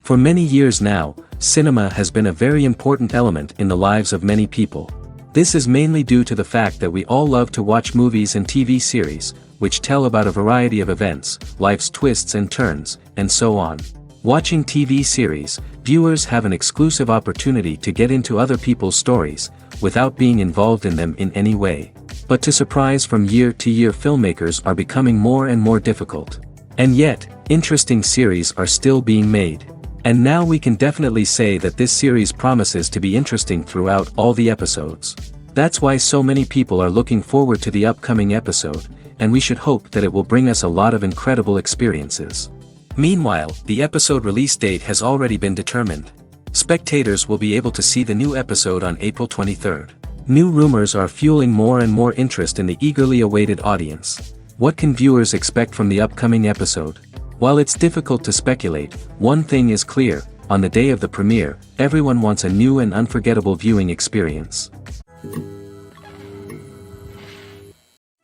For many years now, cinema has been a very important element in the lives of many people. This is mainly due to the fact that we all love to watch movies and TV series, which tell about a variety of events, life's twists and turns, and so on. Watching TV series, viewers have an exclusive opportunity to get into other people's stories, without being involved in them in any way. But to surprise from year to year, filmmakers are becoming more and more difficult. And yet, interesting series are still being made. And now we can definitely say that this series promises to be interesting throughout all the episodes. That's why so many people are looking forward to the upcoming episode, and we should hope that it will bring us a lot of incredible experiences. Meanwhile, the episode release date has already been determined. Spectators will be able to see the new episode on April 23rd. New rumors are fueling more and more interest in the eagerly awaited audience. What can viewers expect from the upcoming episode? While it's difficult to speculate, one thing is clear: on the day of the premiere, everyone wants a new and unforgettable viewing experience.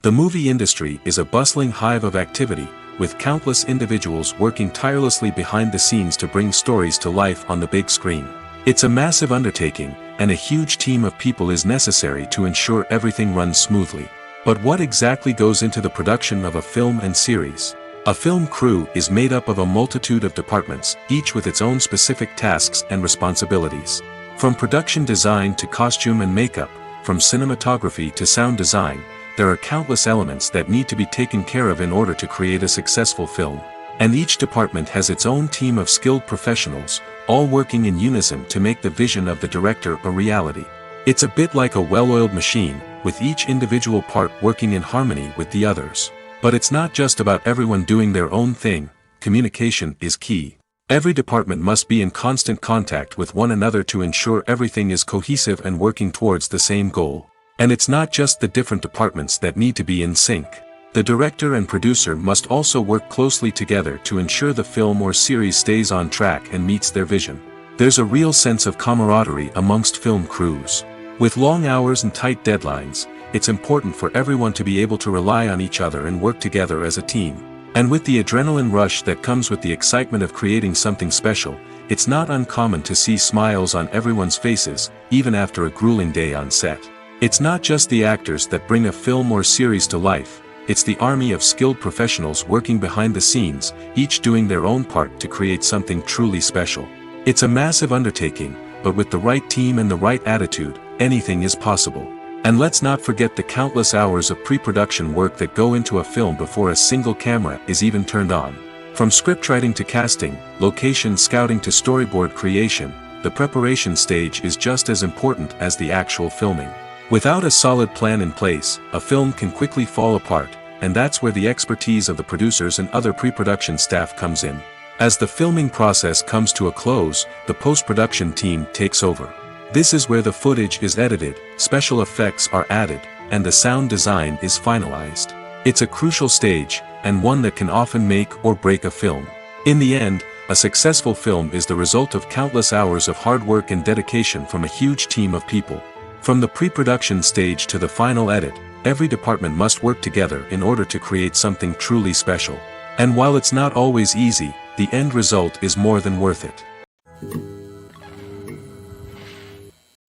The movie industry is a bustling hive of activity, with countless individuals working tirelessly behind the scenes to bring stories to life on the big screen. It's a massive undertaking, and a huge team of people is necessary to ensure everything runs smoothly. But what exactly goes into the production of a film and series? A film crew is made up of a multitude of departments, each with its own specific tasks and responsibilities. From production design to costume and makeup, from cinematography to sound design, there are countless elements that need to be taken care of in order to create a successful film. And each department has its own team of skilled professionals, all working in unison to make the vision of the director a reality. It's a bit like a well-oiled machine, with each individual part working in harmony with the others. But it's not just about everyone doing their own thing. Communication is key. Every department must be in constant contact with one another to ensure everything is cohesive and working towards the same goal. And it's not just the different departments that need to be in sync. The director and producer must also work closely together to ensure the film or series stays on track and meets their vision. There's a real sense of camaraderie amongst film crews. With long hours and tight deadlines, it's important for everyone to be able to rely on each other and work together as a team. And with the adrenaline rush that comes with the excitement of creating something special, it's not uncommon to see smiles on everyone's faces, even after a grueling day on set. It's not just the actors that bring a film or series to life, it's the army of skilled professionals working behind the scenes, each doing their own part to create something truly special. It's a massive undertaking, but with the right team and the right attitude, anything is possible. And let's not forget the countless hours of pre-production work that go into a film before a single camera is even turned on. From scriptwriting to casting, location scouting to storyboard creation, the preparation stage is just as important as the actual filming. Without a solid plan in place, a film can quickly fall apart, and that's where the expertise of the producers and other pre-production staff comes in. As the filming process comes to a close, the post-production team takes over. This is where the footage is edited, special effects are added, and the sound design is finalized. It's a crucial stage, and one that can often make or break a film. In the end, a successful film is the result of countless hours of hard work and dedication from a huge team of people. From the pre-production stage to the final edit, every department must work together in order to create something truly special. And while it's not always easy, the end result is more than worth it.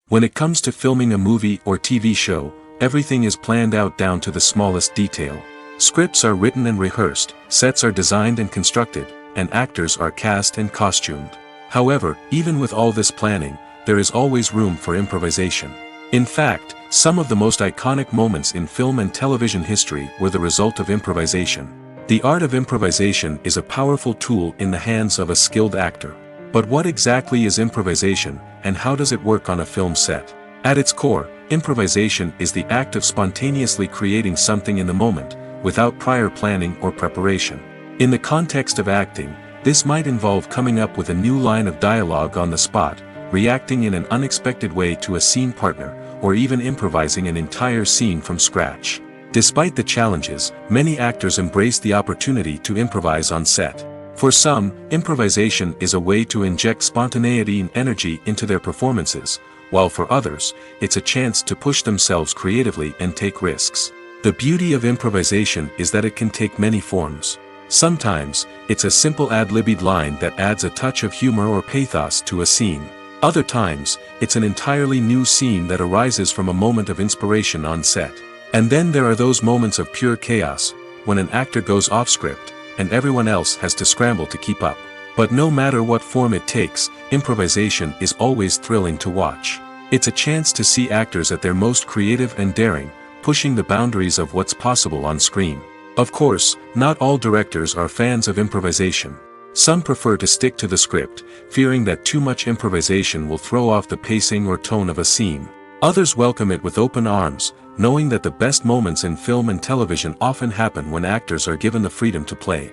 When it comes to filming a movie or TV show, everything is planned out down to the smallest detail. Scripts are written and rehearsed, sets are designed and constructed, and actors are cast and costumed. However, even with all this planning, there is always room for improvisation. In fact, some of the most iconic moments in film and television history were the result of improvisation. The art of improvisation is a powerful tool in the hands of a skilled actor. But what exactly is improvisation, and how does it work on a film set? At its core, improvisation is the act of spontaneously creating something in the moment, without prior planning or preparation. In the context of acting, this might involve coming up with a new line of dialogue on the spot, reacting in an unexpected way to a scene partner, or even improvising an entire scene from scratch. Despite the challenges, many actors embrace the opportunity to improvise on set. For some, improvisation is a way to inject spontaneity and energy into their performances, while for others, it's a chance to push themselves creatively and take risks. The beauty of improvisation is that it can take many forms. Sometimes, it's a simple ad-libbed line that adds a touch of humor or pathos to a scene. Other times, it's an entirely new scene that arises from a moment of inspiration on set. And then there are those moments of pure chaos, when an actor goes off script, and everyone else has to scramble to keep up. But no matter what form it takes, improvisation is always thrilling to watch. It's a chance to see actors at their most creative and daring, pushing the boundaries of what's possible on screen. Of course, not all directors are fans of improvisation. Some prefer to stick to the script, fearing that too much improvisation will throw off the pacing or tone of a scene. Others welcome it with open arms, knowing that the best moments in film and television often happen when actors are given the freedom to play.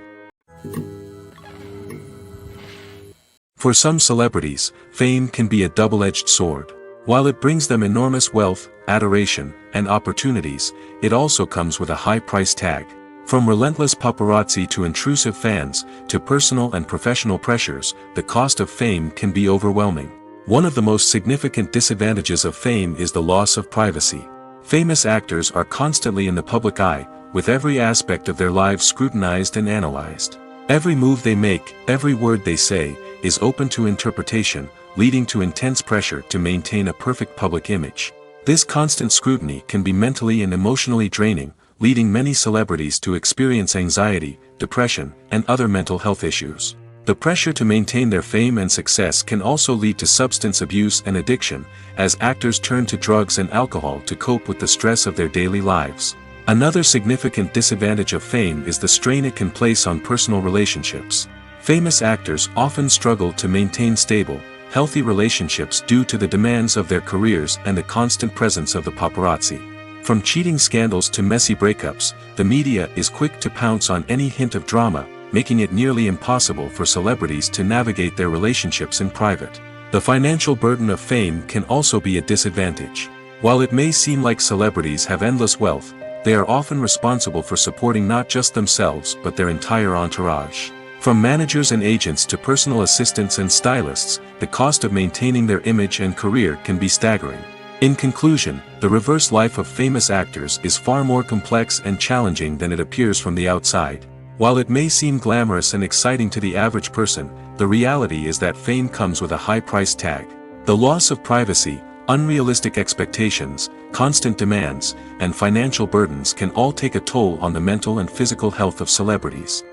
For some celebrities, fame can be a double-edged sword. While it brings them enormous wealth, adoration, and opportunities, it also comes with a high price tag. From relentless paparazzi to intrusive fans, to personal and professional pressures, the cost of fame can be overwhelming. One of the most significant disadvantages of fame is the loss of privacy. Famous actors are constantly in the public eye, with every aspect of their lives scrutinized and analyzed. Every move they make, every word they say, is open to interpretation, leading to intense pressure to maintain a perfect public image. This constant scrutiny can be mentally and emotionally draining, leading many celebrities to experience anxiety, depression, and other mental health issues. The pressure to maintain their fame and success can also lead to substance abuse and addiction, as actors turn to drugs and alcohol to cope with the stress of their daily lives. Another significant disadvantage of fame is the strain it can place on personal relationships. Famous actors often struggle to maintain stable, healthy relationships due to the demands of their careers and the constant presence of the paparazzi. From cheating scandals to messy breakups, the media is quick to pounce on any hint of drama, making it nearly impossible for celebrities to navigate their relationships in private. The financial burden of fame can also be a disadvantage. While it may seem like celebrities have endless wealth, they are often responsible for supporting not just themselves but their entire entourage. From managers and agents to personal assistants and stylists, the cost of maintaining their image and career can be staggering. In conclusion, the reverse life of famous actors is far more complex and challenging than it appears from the outside. While it may seem glamorous and exciting to the average person, the reality is that fame comes with a high price tag. The loss of privacy, unrealistic expectations, constant demands, and financial burdens can all take a toll on the mental and physical health of celebrities.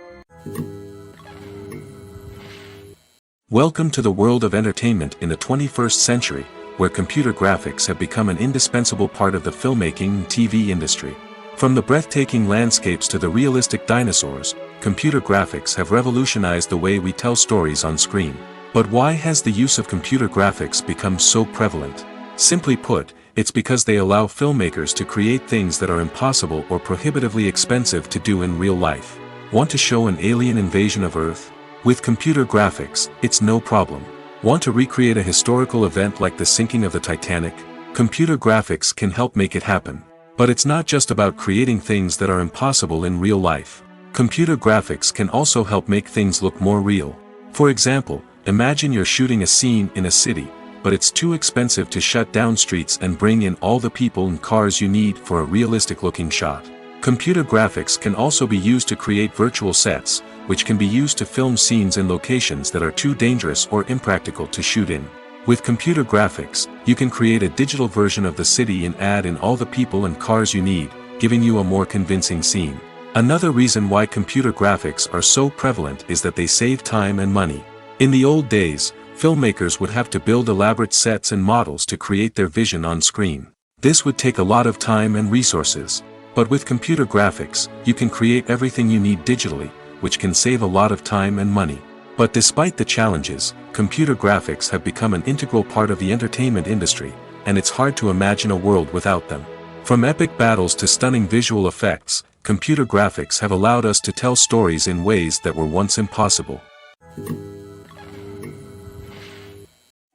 Welcome to the world of entertainment in the 21st century, where computer graphics have become an indispensable part of the filmmaking and TV industry. From the breathtaking landscapes to the realistic dinosaurs, computer graphics have revolutionized the way we tell stories on screen. But why has the use of computer graphics become so prevalent? Simply put, it's because they allow filmmakers to create things that are impossible or prohibitively expensive to do in real life. Want to show an alien invasion of Earth? With computer graphics, it's no problem. Want to recreate a historical event like the sinking of the Titanic? Computer graphics can help make it happen. But it's not just about creating things that are impossible in real life. Computer graphics can also help make things look more real. For example, imagine you're shooting a scene in a city, but it's too expensive to shut down streets and bring in all the people and cars you need for a realistic-looking shot. Computer graphics can also be used to create virtual sets, which can be used to film scenes in locations that are too dangerous or impractical to shoot in. With computer graphics, you can create a digital version of the city and add in all the people and cars you need, giving you a more convincing scene. Another reason why computer graphics are so prevalent is that they save time and money. In the old days, filmmakers would have to build elaborate sets and models to create their vision on screen. This would take a lot of time and resources. But with computer graphics, you can create everything you need digitally, which can save a lot of time and money. But despite the challenges, computer graphics have become an integral part of the entertainment industry, and it's hard to imagine a world without them. From epic battles to stunning visual effects, computer graphics have allowed us to tell stories in ways that were once impossible.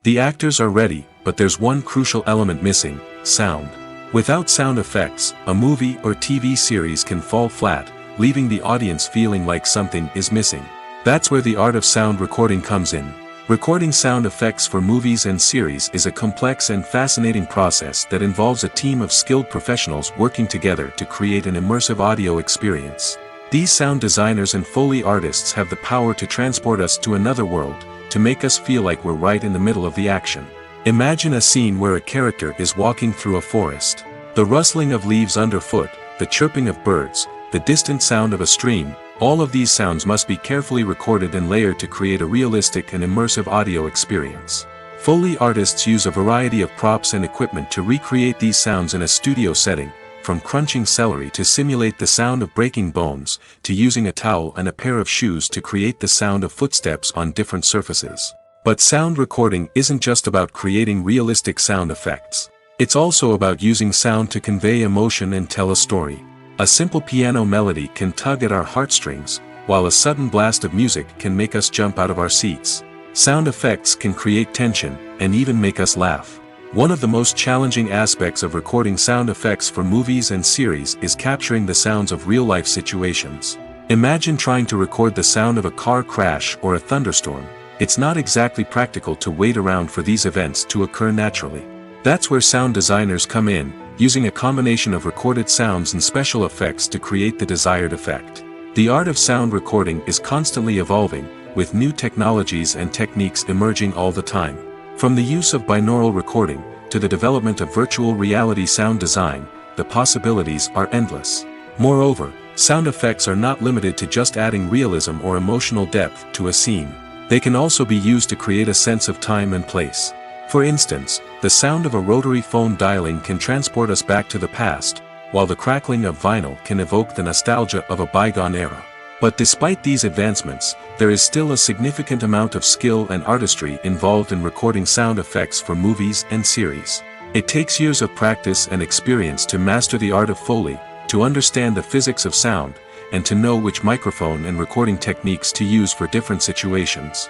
The actors are ready, but there's one crucial element missing: sound. Without sound effects, a movie or TV series can fall flat, leaving the audience feeling like something is missing. That's where the art of sound recording comes in. Recording sound effects for movies and series is a complex and fascinating process that involves a team of skilled professionals working together to create an immersive audio experience. These sound designers and Foley artists have the power to transport us to another world, to make us feel like we're right in the middle of the action. Imagine a scene where a character is walking through a forest. The rustling of leaves underfoot, the chirping of birds, the distant sound of a stream, all of these sounds must be carefully recorded and layered to create a realistic and immersive audio experience. Foley artists use a variety of props and equipment to recreate these sounds in a studio setting, from crunching celery to simulate the sound of breaking bones, to using a towel and a pair of shoes to create the sound of footsteps on different surfaces. But sound recording isn't just about creating realistic sound effects. It's also about using sound to convey emotion and tell a story. A simple piano melody can tug at our heartstrings, while a sudden blast of music can make us jump out of our seats. Sound effects can create tension, and even make us laugh. One of the most challenging aspects of recording sound effects for movies and series is capturing the sounds of real-life situations. Imagine trying to record the sound of a car crash or a thunderstorm. It's not exactly practical to wait around for these events to occur naturally. That's where sound designers come in, using a combination of recorded sounds and special effects to create the desired effect. The art of sound recording is constantly evolving, with new technologies and techniques emerging all the time. From the use of binaural recording, to the development of virtual reality sound design, the possibilities are endless. Moreover, sound effects are not limited to just adding realism or emotional depth to a scene. They can also be used to create a sense of time and place. For instance, the sound of a rotary phone dialing can transport us back to the past, while the crackling of vinyl can evoke the nostalgia of a bygone era. But despite these advancements, there is still a significant amount of skill and artistry involved in recording sound effects for movies and series. It takes years of practice and experience to master the art of Foley, to understand the physics of sound, and to know which microphone and recording techniques to use for different situations.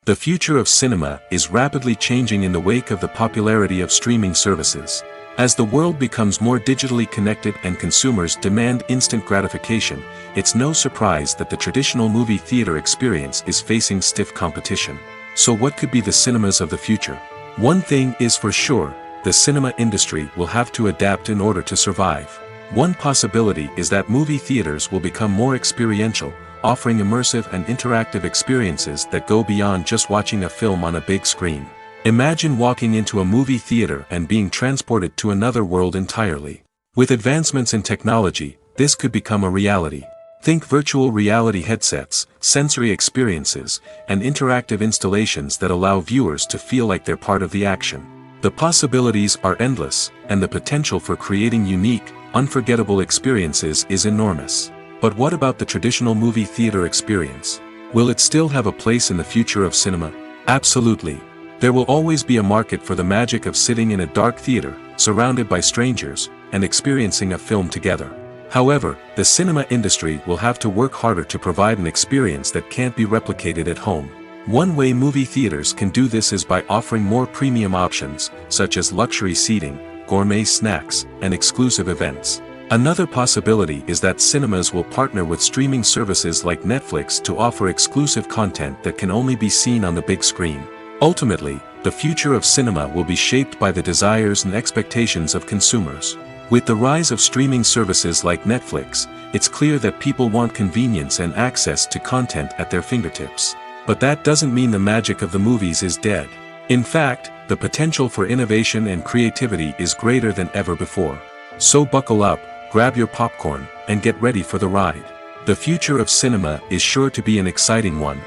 The future of cinema is rapidly changing in the wake of the popularity of streaming services. As the world becomes more digitally connected and consumers demand instant gratification, it's no surprise that the traditional movie theater experience is facing stiff competition. So what could be the cinemas of the future? One thing is for sure, the cinema industry will have to adapt in order to survive. One possibility is that movie theaters will become more experiential, offering immersive and interactive experiences that go beyond just watching a film on a big screen. Imagine walking into a movie theater and being transported to another world entirely. With advancements in technology, this could become a reality. Think virtual reality headsets, sensory experiences, and interactive installations that allow viewers to feel like they're part of the action. The possibilities are endless, and the potential for creating unique, unforgettable experiences is enormous. But what about the traditional movie theater experience? Will it still have a place in the future of cinema? Absolutely. There will always be a market for the magic of sitting in a dark theater, surrounded by strangers, and experiencing a film together. However, the cinema industry will have to work harder to provide an experience that can't be replicated at home. One way movie theaters can do this is by offering more premium options, such as luxury seating, gourmet snacks, and exclusive events. Another possibility is that cinemas will partner with streaming services like Netflix to offer exclusive content that can only be seen on the big screen. Ultimately, the future of cinema will be shaped by the desires and expectations of consumers. With the rise of streaming services like Netflix, it's clear that people want convenience and access to content at their fingertips. But that doesn't mean the magic of the movies is dead. In fact, the potential for innovation and creativity is greater than ever before. So buckle up, grab your popcorn, and get ready for the ride. The future of cinema is sure to be an exciting one.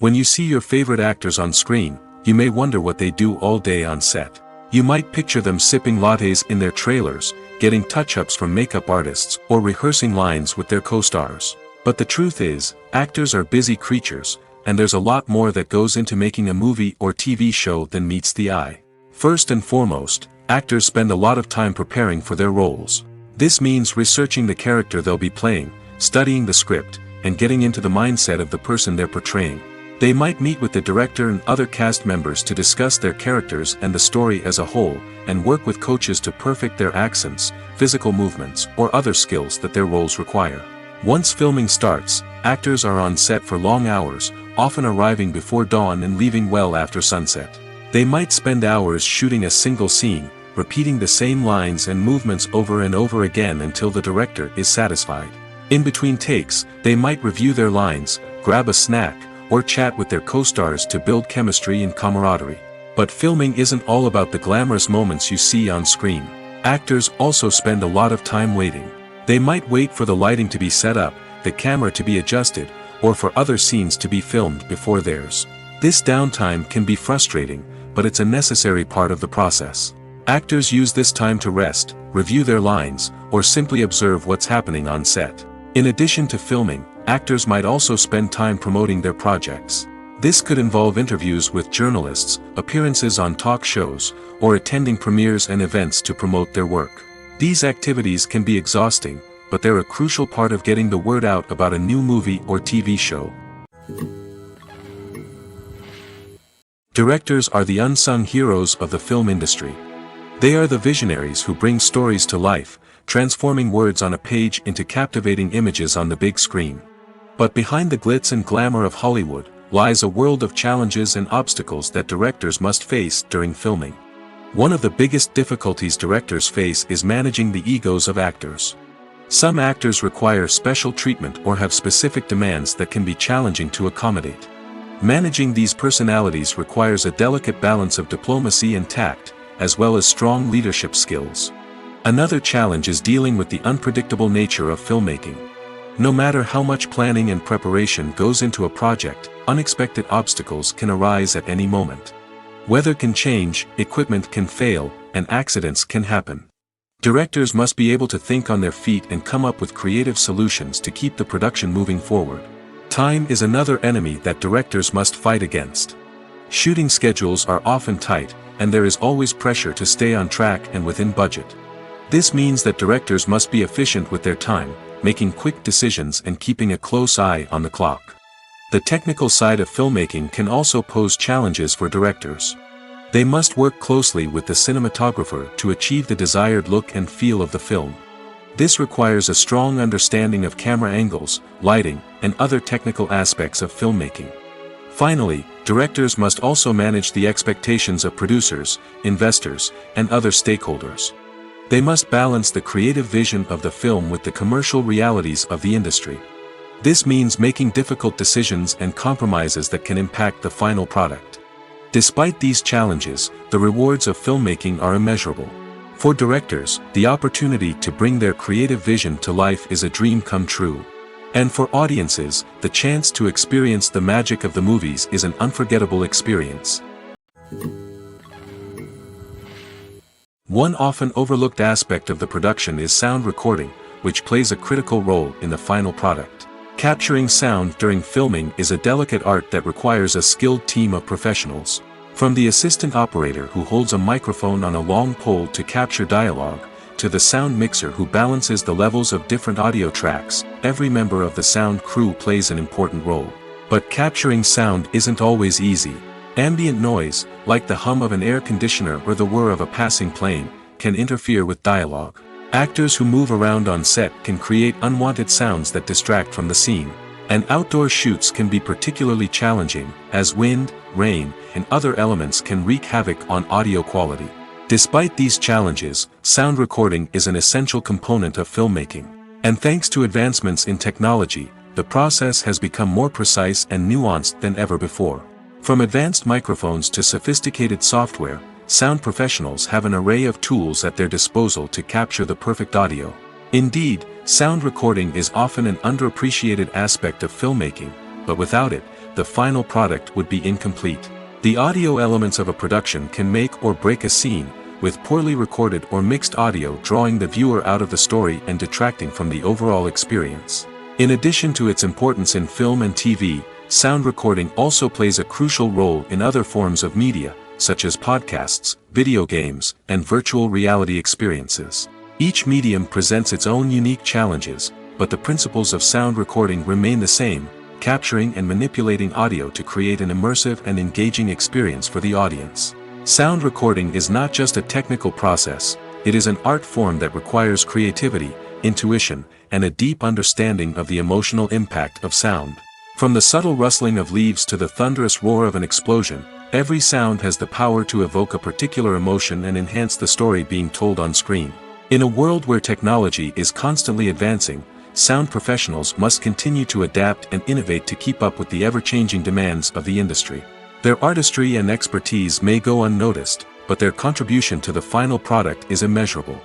When you see your favorite actors on screen, you may wonder what they do all day on set. You might picture them sipping lattes in their trailers, getting touch-ups from makeup artists, or rehearsing lines with their co-stars. But the truth is, actors are busy creatures, and there's a lot more that goes into making a movie or TV show than meets the eye. First and foremost, actors spend a lot of time preparing for their roles. This means researching the character they'll be playing, studying the script, and getting into the mindset of the person they're portraying. They might meet with the director and other cast members to discuss their characters and the story as a whole, and work with coaches to perfect their accents, physical movements, or other skills that their roles require. Once filming starts, actors are on set for long hours, often arriving before dawn and leaving well after sunset. They might spend hours shooting a single scene, repeating the same lines and movements over and over again until the director is satisfied. In between takes, they might review their lines, grab a snack, or chat with their co-stars to build chemistry and camaraderie. But filming isn't all about the glamorous moments you see on screen. Actors also spend a lot of time waiting. They might wait for the lighting to be set up, the camera to be adjusted, or for other scenes to be filmed before theirs. This downtime can be frustrating, but it's a necessary part of the process. Actors use this time to rest, review their lines, or simply observe what's happening on set. In addition to filming, actors might also spend time promoting their projects. This could involve interviews with journalists, appearances on talk shows, or attending premieres and events to promote their work. These activities can be exhausting, but they're a crucial part of getting the word out about a new movie or TV show. Directors are the unsung heroes of the film industry. They are the visionaries who bring stories to life, transforming words on a page into captivating images on the big screen. But behind the glitz and glamour of Hollywood lies a world of challenges and obstacles that directors must face during filming. One of the biggest difficulties directors face is managing the egos of actors. Some actors require special treatment or have specific demands that can be challenging to accommodate. Managing these personalities requires a delicate balance of diplomacy and tact, as well as strong leadership skills. Another challenge is dealing with the unpredictable nature of filmmaking. No matter how much planning and preparation goes into a project, unexpected obstacles can arise at any moment. Weather can change, equipment can fail, and accidents can happen. Directors must be able to think on their feet and come up with creative solutions to keep the production moving forward. Time is another enemy that directors must fight against. Shooting schedules are often tight, and there is always pressure to stay on track and within budget. This means that directors must be efficient with their time, making quick decisions and keeping a close eye on the clock. The technical side of filmmaking can also pose challenges for directors. They must work closely with the cinematographer to achieve the desired look and feel of the film. This requires a strong understanding of camera angles, lighting, and other technical aspects of filmmaking. Finally, directors must also manage the expectations of producers, investors, and other stakeholders. They must balance the creative vision of the film with the commercial realities of the industry. This means making difficult decisions and compromises that can impact the final product. Despite these challenges, the rewards of filmmaking are immeasurable. For directors, the opportunity to bring their creative vision to life is a dream come true. And for audiences, the chance to experience the magic of the movies is an unforgettable experience. One often overlooked aspect of the production is sound recording, which plays a critical role in the final product. Capturing sound during filming is a delicate art that requires a skilled team of professionals. From the assistant operator who holds a microphone on a long pole to capture dialogue, to the sound mixer who balances the levels of different audio tracks, every member of the sound crew plays an important role. But capturing sound isn't always easy. Ambient noise, like the hum of an air conditioner or the whir of a passing plane, can interfere with dialogue. Actors who move around on set can create unwanted sounds that distract from the scene. And outdoor shoots can be particularly challenging, as wind, rain, and other elements can wreak havoc on audio quality. Despite these challenges, sound recording is an essential component of filmmaking. And thanks to advancements in technology, the process has become more precise and nuanced than ever before. From advanced microphones to sophisticated software, sound professionals have an array of tools at their disposal to capture the perfect audio. Indeed, sound recording is often an underappreciated aspect of filmmaking, but without it, the final product would be incomplete. The audio elements of a production can make or break a scene, with poorly recorded or mixed audio drawing the viewer out of the story and detracting from the overall experience. In addition to its importance in film and TV, sound recording also plays a crucial role in other forms of media, such as podcasts, video games, and virtual reality experiences. Each medium presents its own unique challenges, but the principles of sound recording remain the same, capturing and manipulating audio to create an immersive and engaging experience for the audience. Sound recording is not just a technical process, it is an art form that requires creativity, intuition, and a deep understanding of the emotional impact of sound. From the subtle rustling of leaves to the thunderous roar of an explosion, Every sound has the power to evoke a particular emotion and enhance the story being told on screen. In a world where technology is constantly advancing, sound professionals must continue to adapt and innovate to keep up with the ever-changing demands of the industry. Their artistry and expertise may go unnoticed, but their contribution to the final product is immeasurable.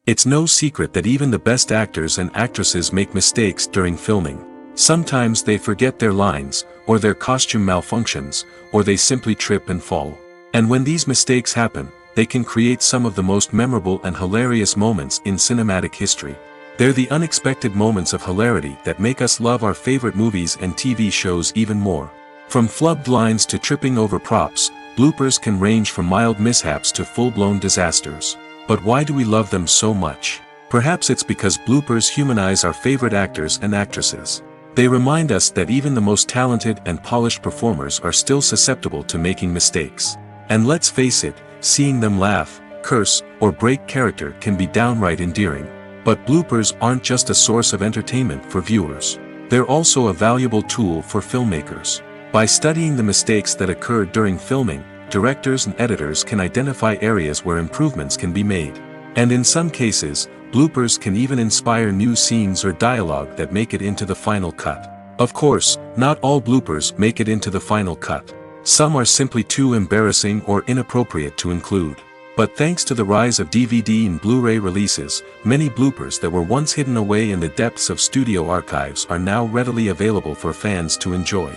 It's no secret that even the best actors and actresses make mistakes during filming. Sometimes they forget their lines, or their costume malfunctions, or they simply trip and fall. And when these mistakes happen, they can create some of the most memorable and hilarious moments in cinematic history. They're the unexpected moments of hilarity that make us love our favorite movies and TV shows even more. From flubbed lines to tripping over props, bloopers can range from mild mishaps to full-blown disasters. But why do we love them so much? Perhaps it's because bloopers humanize our favorite actors and actresses. They remind us that even the most talented and polished performers are still susceptible to making mistakes. And let's face it, seeing them laugh, curse, or break character can be downright endearing. But bloopers aren't just a source of entertainment for viewers. They're also a valuable tool for filmmakers. By studying the mistakes that occurred during filming, directors and editors can identify areas where improvements can be made. And in some cases, bloopers can even inspire new scenes or dialogue that make it into the final cut. Of course, not all bloopers make it into the final cut. Some are simply too embarrassing or inappropriate to include. But thanks to the rise of DVD and Blu-ray releases, many bloopers that were once hidden away in the depths of studio archives are now readily available for fans to enjoy.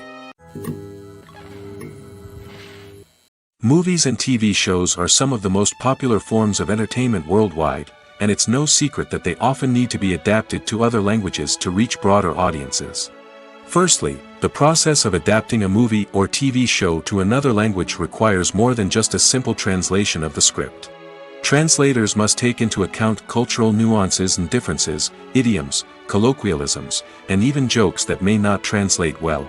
Movies and TV shows are some of the most popular forms of entertainment worldwide, and it's no secret that they often need to be adapted to other languages to reach broader audiences. Firstly, the process of adapting a movie or TV show to another language requires more than just a simple translation of the script. Translators must take into account cultural nuances and differences, idioms, colloquialisms, and even jokes that may not translate well.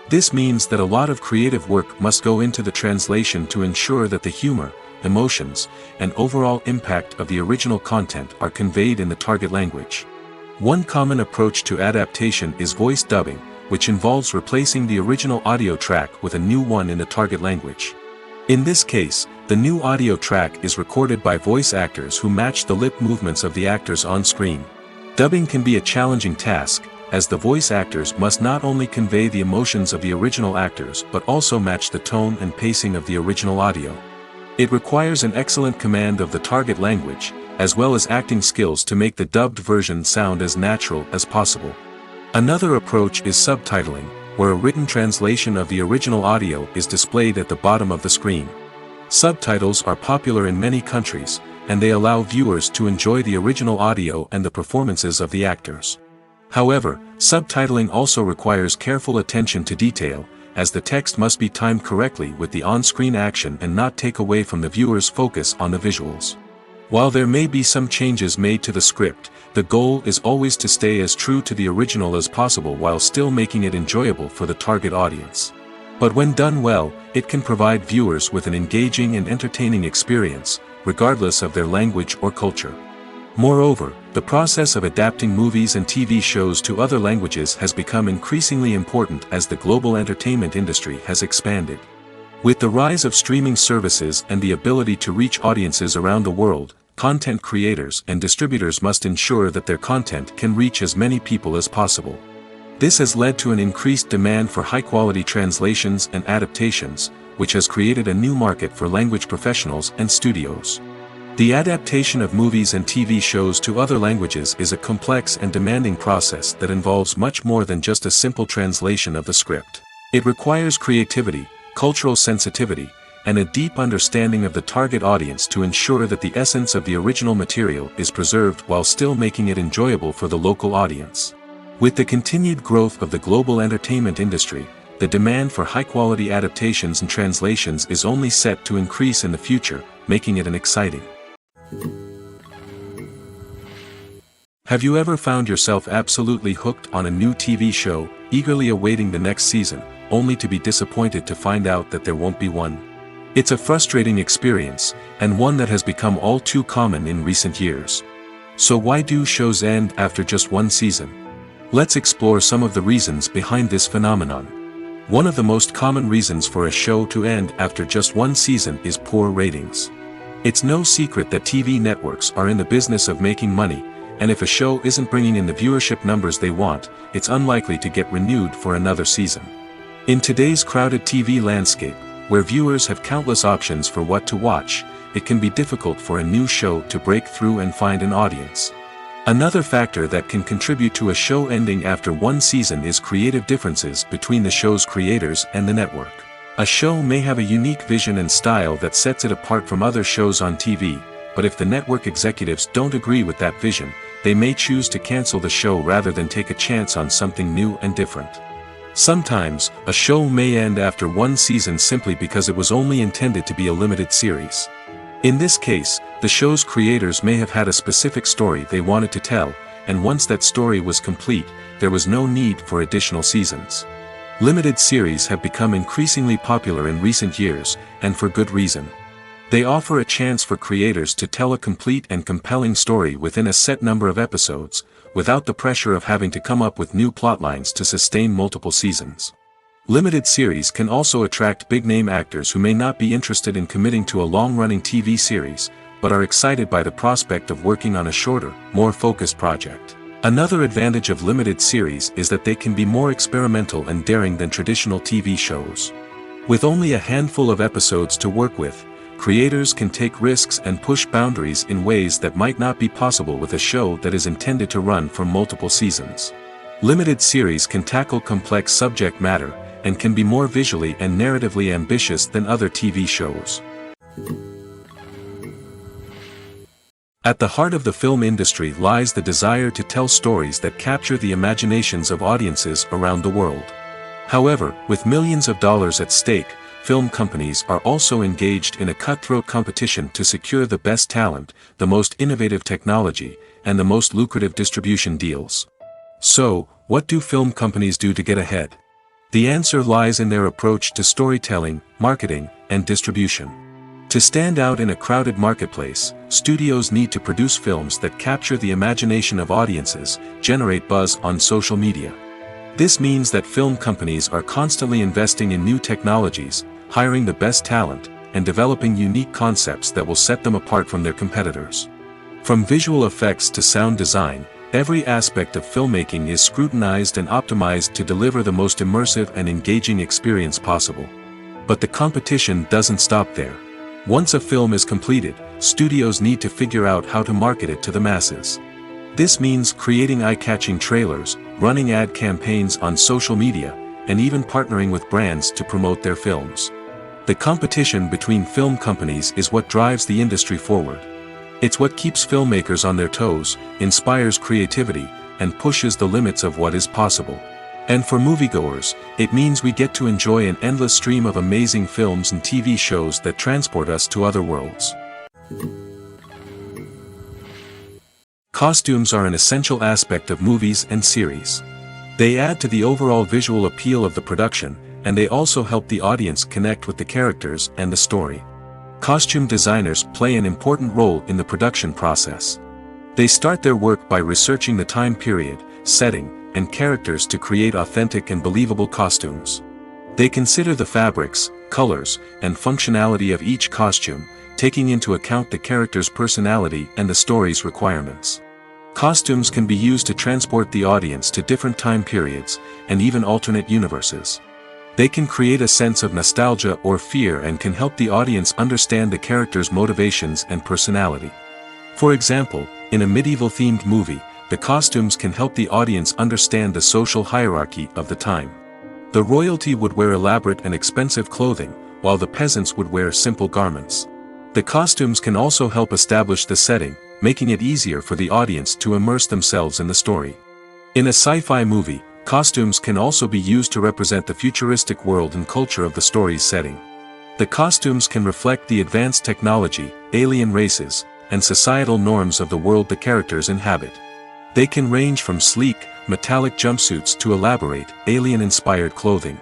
This means that a lot of creative work must go into the translation to ensure that the humor, emotions, and overall impact of the original content are conveyed in the target language. One common approach to adaptation is voice dubbing, which involves replacing the original audio track with a new one in the target language. In this case, the new audio track is recorded by voice actors who match the lip movements of the actors on screen. Dubbing can be a challenging task, as the voice actors must not only convey the emotions of the original actors but also match the tone and pacing of the original audio. It requires an excellent command of the target language, as well as acting skills to make the dubbed version sound as natural as possible. Another approach is subtitling, where a written translation of the original audio is displayed at the bottom of the screen. Subtitles are popular in many countries, and they allow viewers to enjoy the original audio and the performances of the actors. However, subtitling also requires careful attention to detail, as the text must be timed correctly with the on-screen action and not take away from the viewer's focus on the visuals. While there may be some changes made to the script, the goal is always to stay as true to the original as possible while still making it enjoyable for the target audience. But when done well, it can provide viewers with an engaging and entertaining experience, regardless of their language or culture. Moreover, the process of adapting movies and TV shows to other languages has become increasingly important as the global entertainment industry has expanded. With the rise of streaming services and the ability to reach audiences around the world, content creators and distributors must ensure that their content can reach as many people as possible. This has led to an increased demand for high-quality translations and adaptations, which has created a new market for language professionals and studios. The adaptation of movies and TV shows to other languages is a complex and demanding process that involves much more than just a simple translation of the script. It requires creativity, cultural sensitivity, and a deep understanding of the target audience to ensure that the essence of the original material is preserved while still making it enjoyable for the local audience. With the continued growth of the global entertainment industry, the demand for high-quality adaptations and translations is only set to increase in the future, making it an exciting. Have you ever found yourself absolutely hooked on a new TV show, eagerly awaiting the next season, only to be disappointed to find out that there won't be one? It's a frustrating experience, and one that has become all too common in recent years. So why do shows end after just one season? Let's explore some of the reasons behind this phenomenon. One of the most common reasons for a show to end after just one season is poor ratings. It's no secret that TV networks are in the business of making money, and if a show isn't bringing in the viewership numbers they want, it's unlikely to get renewed for another season. In today's crowded TV landscape, where viewers have countless options for what to watch, it can be difficult for a new show to break through and find an audience. Another factor that can contribute to a show ending after one season is creative differences between the show's creators and the network. A show may have a unique vision and style that sets it apart from other shows on TV, but if the network executives don't agree with that vision, they may choose to cancel the show rather than take a chance on something new and different. Sometimes, a show may end after one season simply because it was only intended to be a limited series. In this case, the show's creators may have had a specific story they wanted to tell, and once that story was complete, there was no need for additional seasons. Limited series have become increasingly popular in recent years, and for good reason. They offer a chance for creators to tell a complete and compelling story within a set number of episodes, without the pressure of having to come up with new plotlines to sustain multiple seasons. Limited series can also attract big-name actors who may not be interested in committing to a long-running TV series, but are excited by the prospect of working on a shorter, more focused project. Another advantage of limited series is that they can be more experimental and daring than traditional TV shows. With only a handful of episodes to work with, creators can take risks and push boundaries in ways that might not be possible with a show that is intended to run for multiple seasons. Limited series can tackle complex subject matter, and can be more visually and narratively ambitious than other TV shows. At the heart of the film industry lies the desire to tell stories that capture the imaginations of audiences around the world. However, with millions of dollars at stake, film companies are also engaged in a cutthroat competition to secure the best talent, the most innovative technology, and the most lucrative distribution deals. So, what do film companies do to get ahead? The answer lies in their approach to storytelling, marketing, and distribution. To stand out in a crowded marketplace, studios need to produce films that capture the imagination of audiences, generate buzz on social media. This means that film companies are constantly investing in new technologies, hiring the best talent, and developing unique concepts that will set them apart from their competitors. From visual effects to sound design, every aspect of filmmaking is scrutinized and optimized to deliver the most immersive and engaging experience possible. But the competition doesn't stop there. Once a film is completed, studios need to figure out how to market it to the masses. This means creating eye-catching trailers, running ad campaigns on social media, and even partnering with brands to promote their films. The competition between film companies is what drives the industry forward. It's what keeps filmmakers on their toes, inspires creativity, and pushes the limits of what is possible. And for moviegoers, it means we get to enjoy an endless stream of amazing films and TV shows that transport us to other worlds. Costumes are an essential aspect of movies and series. They add to the overall visual appeal of the production, and they also help the audience connect with the characters and the story. Costume designers play an important role in the production process. They start their work by researching the time period, setting, and characters to create authentic and believable costumes. They consider the fabrics, colors, and functionality of each costume, taking into account the character's personality and the story's requirements. Costumes can be used to transport the audience to different time periods, and even alternate universes. They can create a sense of nostalgia or fear and can help the audience understand the character's motivations and personality. For example, in a medieval-themed movie, the costumes can help the audience understand the social hierarchy of the time. The royalty would wear elaborate and expensive clothing, while the peasants would wear simple garments. The costumes can also help establish the setting, making it easier for the audience to immerse themselves in the story. In a sci-fi movie, costumes can also be used to represent the futuristic world and culture of the story's setting. The costumes can reflect the advanced technology, alien races, and societal norms of the world the characters inhabit. They can range from sleek, metallic jumpsuits to elaborate, alien-inspired clothing.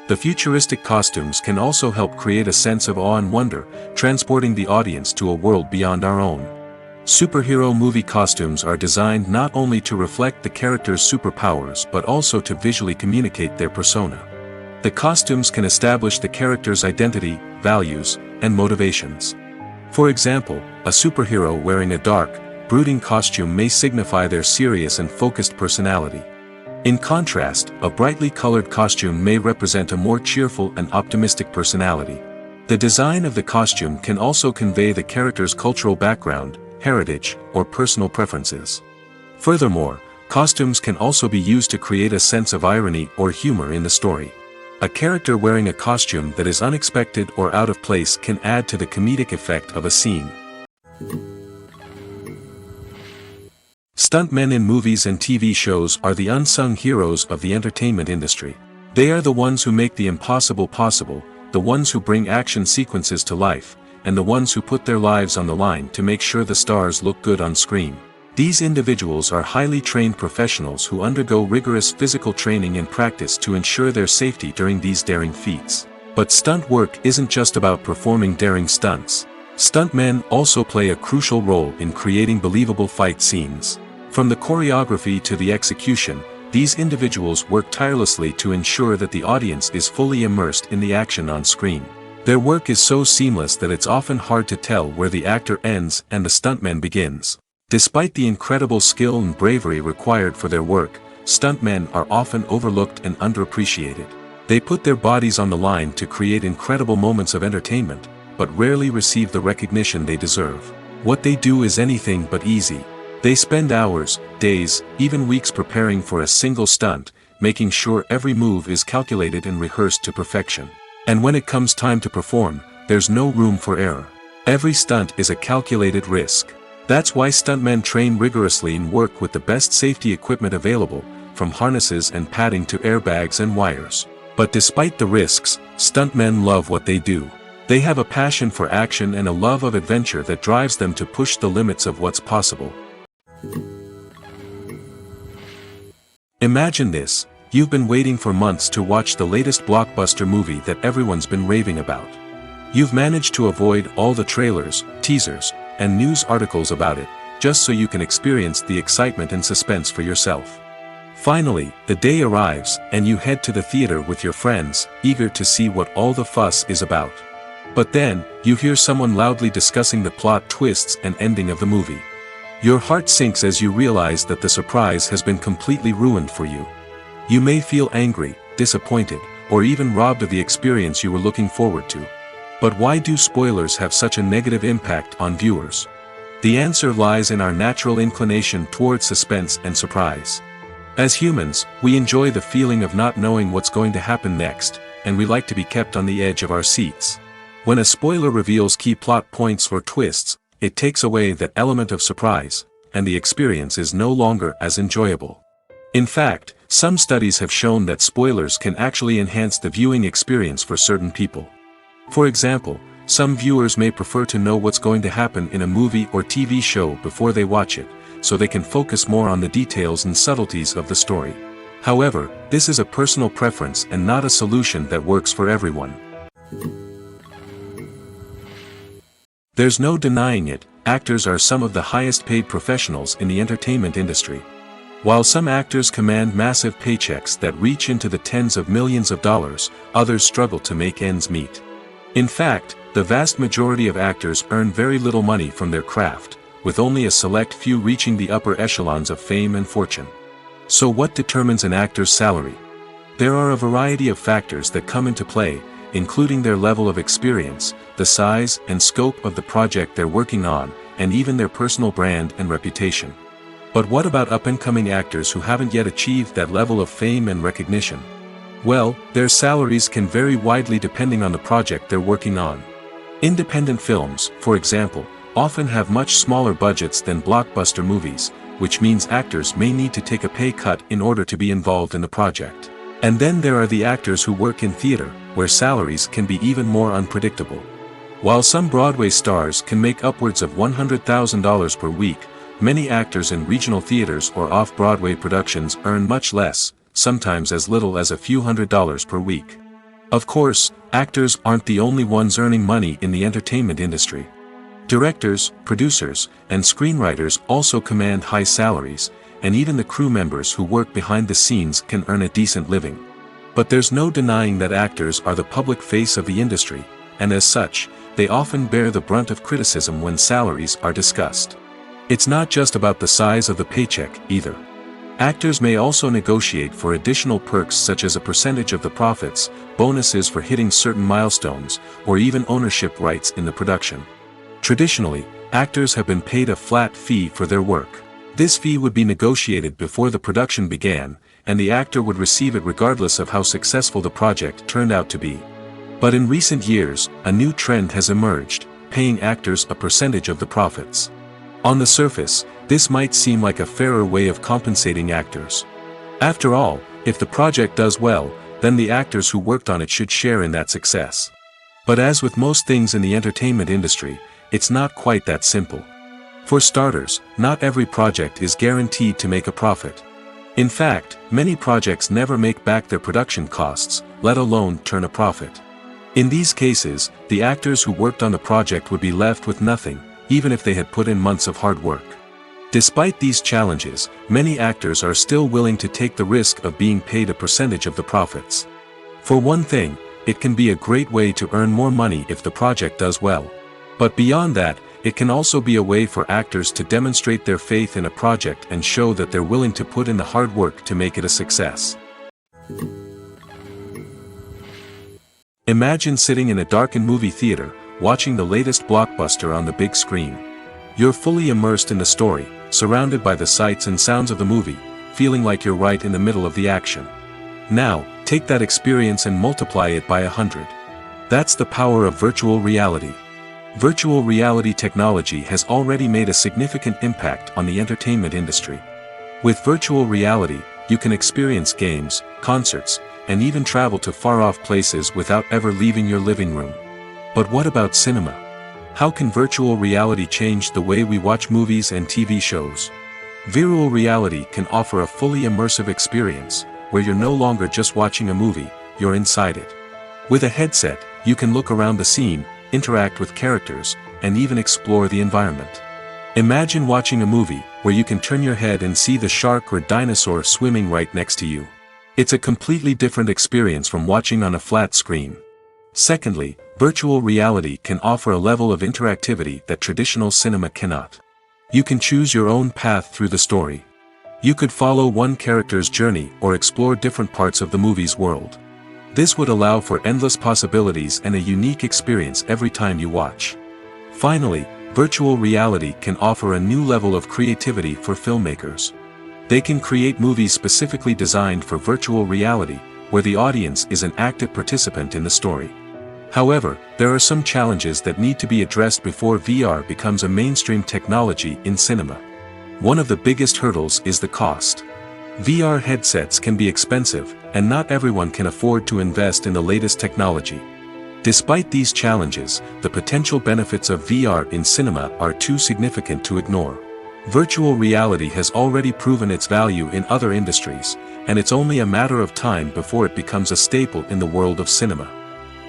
The futuristic costumes can also help create a sense of awe and wonder, transporting the audience to a world beyond our own. Superhero movie costumes are designed not only to reflect the character's superpowers but also to visually communicate their persona. The costumes can establish the character's identity, values, and motivations. For example, a superhero wearing a dark, brooding costume may signify their serious and focused personality. In contrast, a brightly colored costume may represent a more cheerful and optimistic personality. The design of the costume can also convey the character's cultural background, heritage, or personal preferences. Furthermore, costumes can also be used to create a sense of irony or humor in the story. A character wearing a costume that is unexpected or out of place can add to the comedic effect of a scene. Stuntmen in movies and TV shows are the unsung heroes of the entertainment industry. They are the ones who make the impossible possible, the ones who bring action sequences to life, and the ones who put their lives on the line to make sure the stars look good on screen. These individuals are highly trained professionals who undergo rigorous physical training and practice to ensure their safety during these daring feats. But stunt work isn't just about performing daring stunts. Stuntmen also play a crucial role in creating believable fight scenes. From the choreography to the execution, these individuals work tirelessly to ensure that the audience is fully immersed in the action on screen. Their work is so seamless that it's often hard to tell where the actor ends and the stuntman begins. Despite the incredible skill and bravery required for their work, stuntmen are often overlooked and underappreciated. They put their bodies on the line to create incredible moments of entertainment, but rarely receive the recognition they deserve. What they do is anything but easy. They spend hours, days, even weeks preparing for a single stunt, making sure every move is calculated and rehearsed to perfection. And when it comes time to perform, there's no room for error. Every stunt is a calculated risk. That's why stuntmen train rigorously and work with the best safety equipment available, from harnesses and padding to airbags and wires. But despite the risks, stuntmen love what they do. They have a passion for action and a love of adventure that drives them to push the limits of what's possible. Imagine this: you've been waiting for months to watch the latest blockbuster movie that everyone's been raving about. You've managed to avoid all the trailers, teasers, and news articles about it, just so you can experience the excitement and suspense for yourself. Finally, the day arrives, and you head to the theater with your friends, eager to see what all the fuss is about. But then, you hear someone loudly discussing the plot twists and ending of the movie. Your heart sinks as you realize that the surprise has been completely ruined for you. You may feel angry, disappointed, or even robbed of the experience you were looking forward to. But why do spoilers have such a negative impact on viewers? The answer lies in our natural inclination towards suspense and surprise. As humans, we enjoy the feeling of not knowing what's going to happen next, and we like to be kept on the edge of our seats. When a spoiler reveals key plot points or twists, it takes away that element of surprise, and the experience is no longer as enjoyable. In fact, some studies have shown that spoilers can actually enhance the viewing experience for certain people. For example, some viewers may prefer to know what's going to happen in a movie or TV show before they watch it, so they can focus more on the details and subtleties of the story. However, this is a personal preference and not a solution that works for everyone. There's no denying it, actors are some of the highest paid professionals in the entertainment industry. While some actors command massive paychecks that reach into the tens of millions of dollars, others struggle to make ends meet. In fact, the vast majority of actors earn very little money from their craft, with only a select few reaching the upper echelons of fame and fortune. So what determines an actor's salary? There are a variety of factors that come into play, including their level of experience, the size and scope of the project they're working on, and even their personal brand and reputation. But what about up-and-coming actors who haven't yet achieved that level of fame and recognition? Well, their salaries can vary widely depending on the project they're working on. Independent films, for example, often have much smaller budgets than blockbuster movies, which means actors may need to take a pay cut in order to be involved in the project. And then there are the actors who work in theater, where salaries can be even more unpredictable. While some Broadway stars can make upwards of $100,000 per week, many actors in regional theaters or off-Broadway productions earn much less, sometimes as little as a few $100s per week. Of course, actors aren't the only ones earning money in the entertainment industry. Directors, producers, and screenwriters also command high salaries, and even the crew members who work behind the scenes can earn a decent living. But there's no denying that actors are the public face of the industry, and as such, they often bear the brunt of criticism when salaries are discussed. It's not just about the size of the paycheck, either. Actors may also negotiate for additional perks such as a percentage of the profits, bonuses for hitting certain milestones, or even ownership rights in the production. Traditionally, actors have been paid a flat fee for their work. This fee would be negotiated before the production began, and the actor would receive it regardless of how successful the project turned out to be. But in recent years, a new trend has emerged, paying actors a percentage of the profits. On the surface, this might seem like a fairer way of compensating actors. After all, if the project does well, then the actors who worked on it should share in that success. But as with most things in the entertainment industry, it's not quite that simple. For starters, not every project is guaranteed to make a profit. In fact, many projects never make back their production costs, let alone turn a profit. In these cases, the actors who worked on the project would be left with nothing, even if they had put in months of hard work. Despite these challenges, many actors are still willing to take the risk of being paid a percentage of the profits. For one thing, it can be a great way to earn more money if the project does well. But beyond that, it can also be a way for actors to demonstrate their faith in a project and show that they're willing to put in the hard work to make it a success. Imagine sitting in a darkened movie theater, watching the latest blockbuster on the big screen. You're fully immersed in the story, surrounded by the sights and sounds of the movie, feeling like you're right in the middle of the action. Now, take that experience and multiply it by 100. That's the power of virtual reality. Virtual reality technology has already made a significant impact on the entertainment industry. With virtual reality, you can experience games, concerts, and even travel to far-off places without ever leaving your living room. But what about cinema? How can virtual reality change the way we watch movies and TV shows? Virtual reality can offer a fully immersive experience, where you're no longer just watching a movie, you're inside it. With a headset, you can look around the scene, interact with characters, and even explore the environment. Imagine watching a movie where you can turn your head and see the shark or dinosaur swimming right next to you. It's a completely different experience from watching on a flat screen. Secondly, virtual reality can offer a level of interactivity that traditional cinema cannot. You can choose your own path through the story. You could follow one character's journey or explore different parts of the movie's world. This would allow for endless possibilities and a unique experience every time you watch. Finally, virtual reality can offer a new level of creativity for filmmakers. They can create movies specifically designed for virtual reality, where the audience is an active participant in the story. However, there are some challenges that need to be addressed before VR becomes a mainstream technology in cinema. One of the biggest hurdles is the cost. VR headsets can be expensive, and not everyone can afford to invest in the latest technology. Despite these challenges, the potential benefits of VR in cinema are too significant to ignore. Virtual reality has already proven its value in other industries, and it's only a matter of time before it becomes a staple in the world of cinema.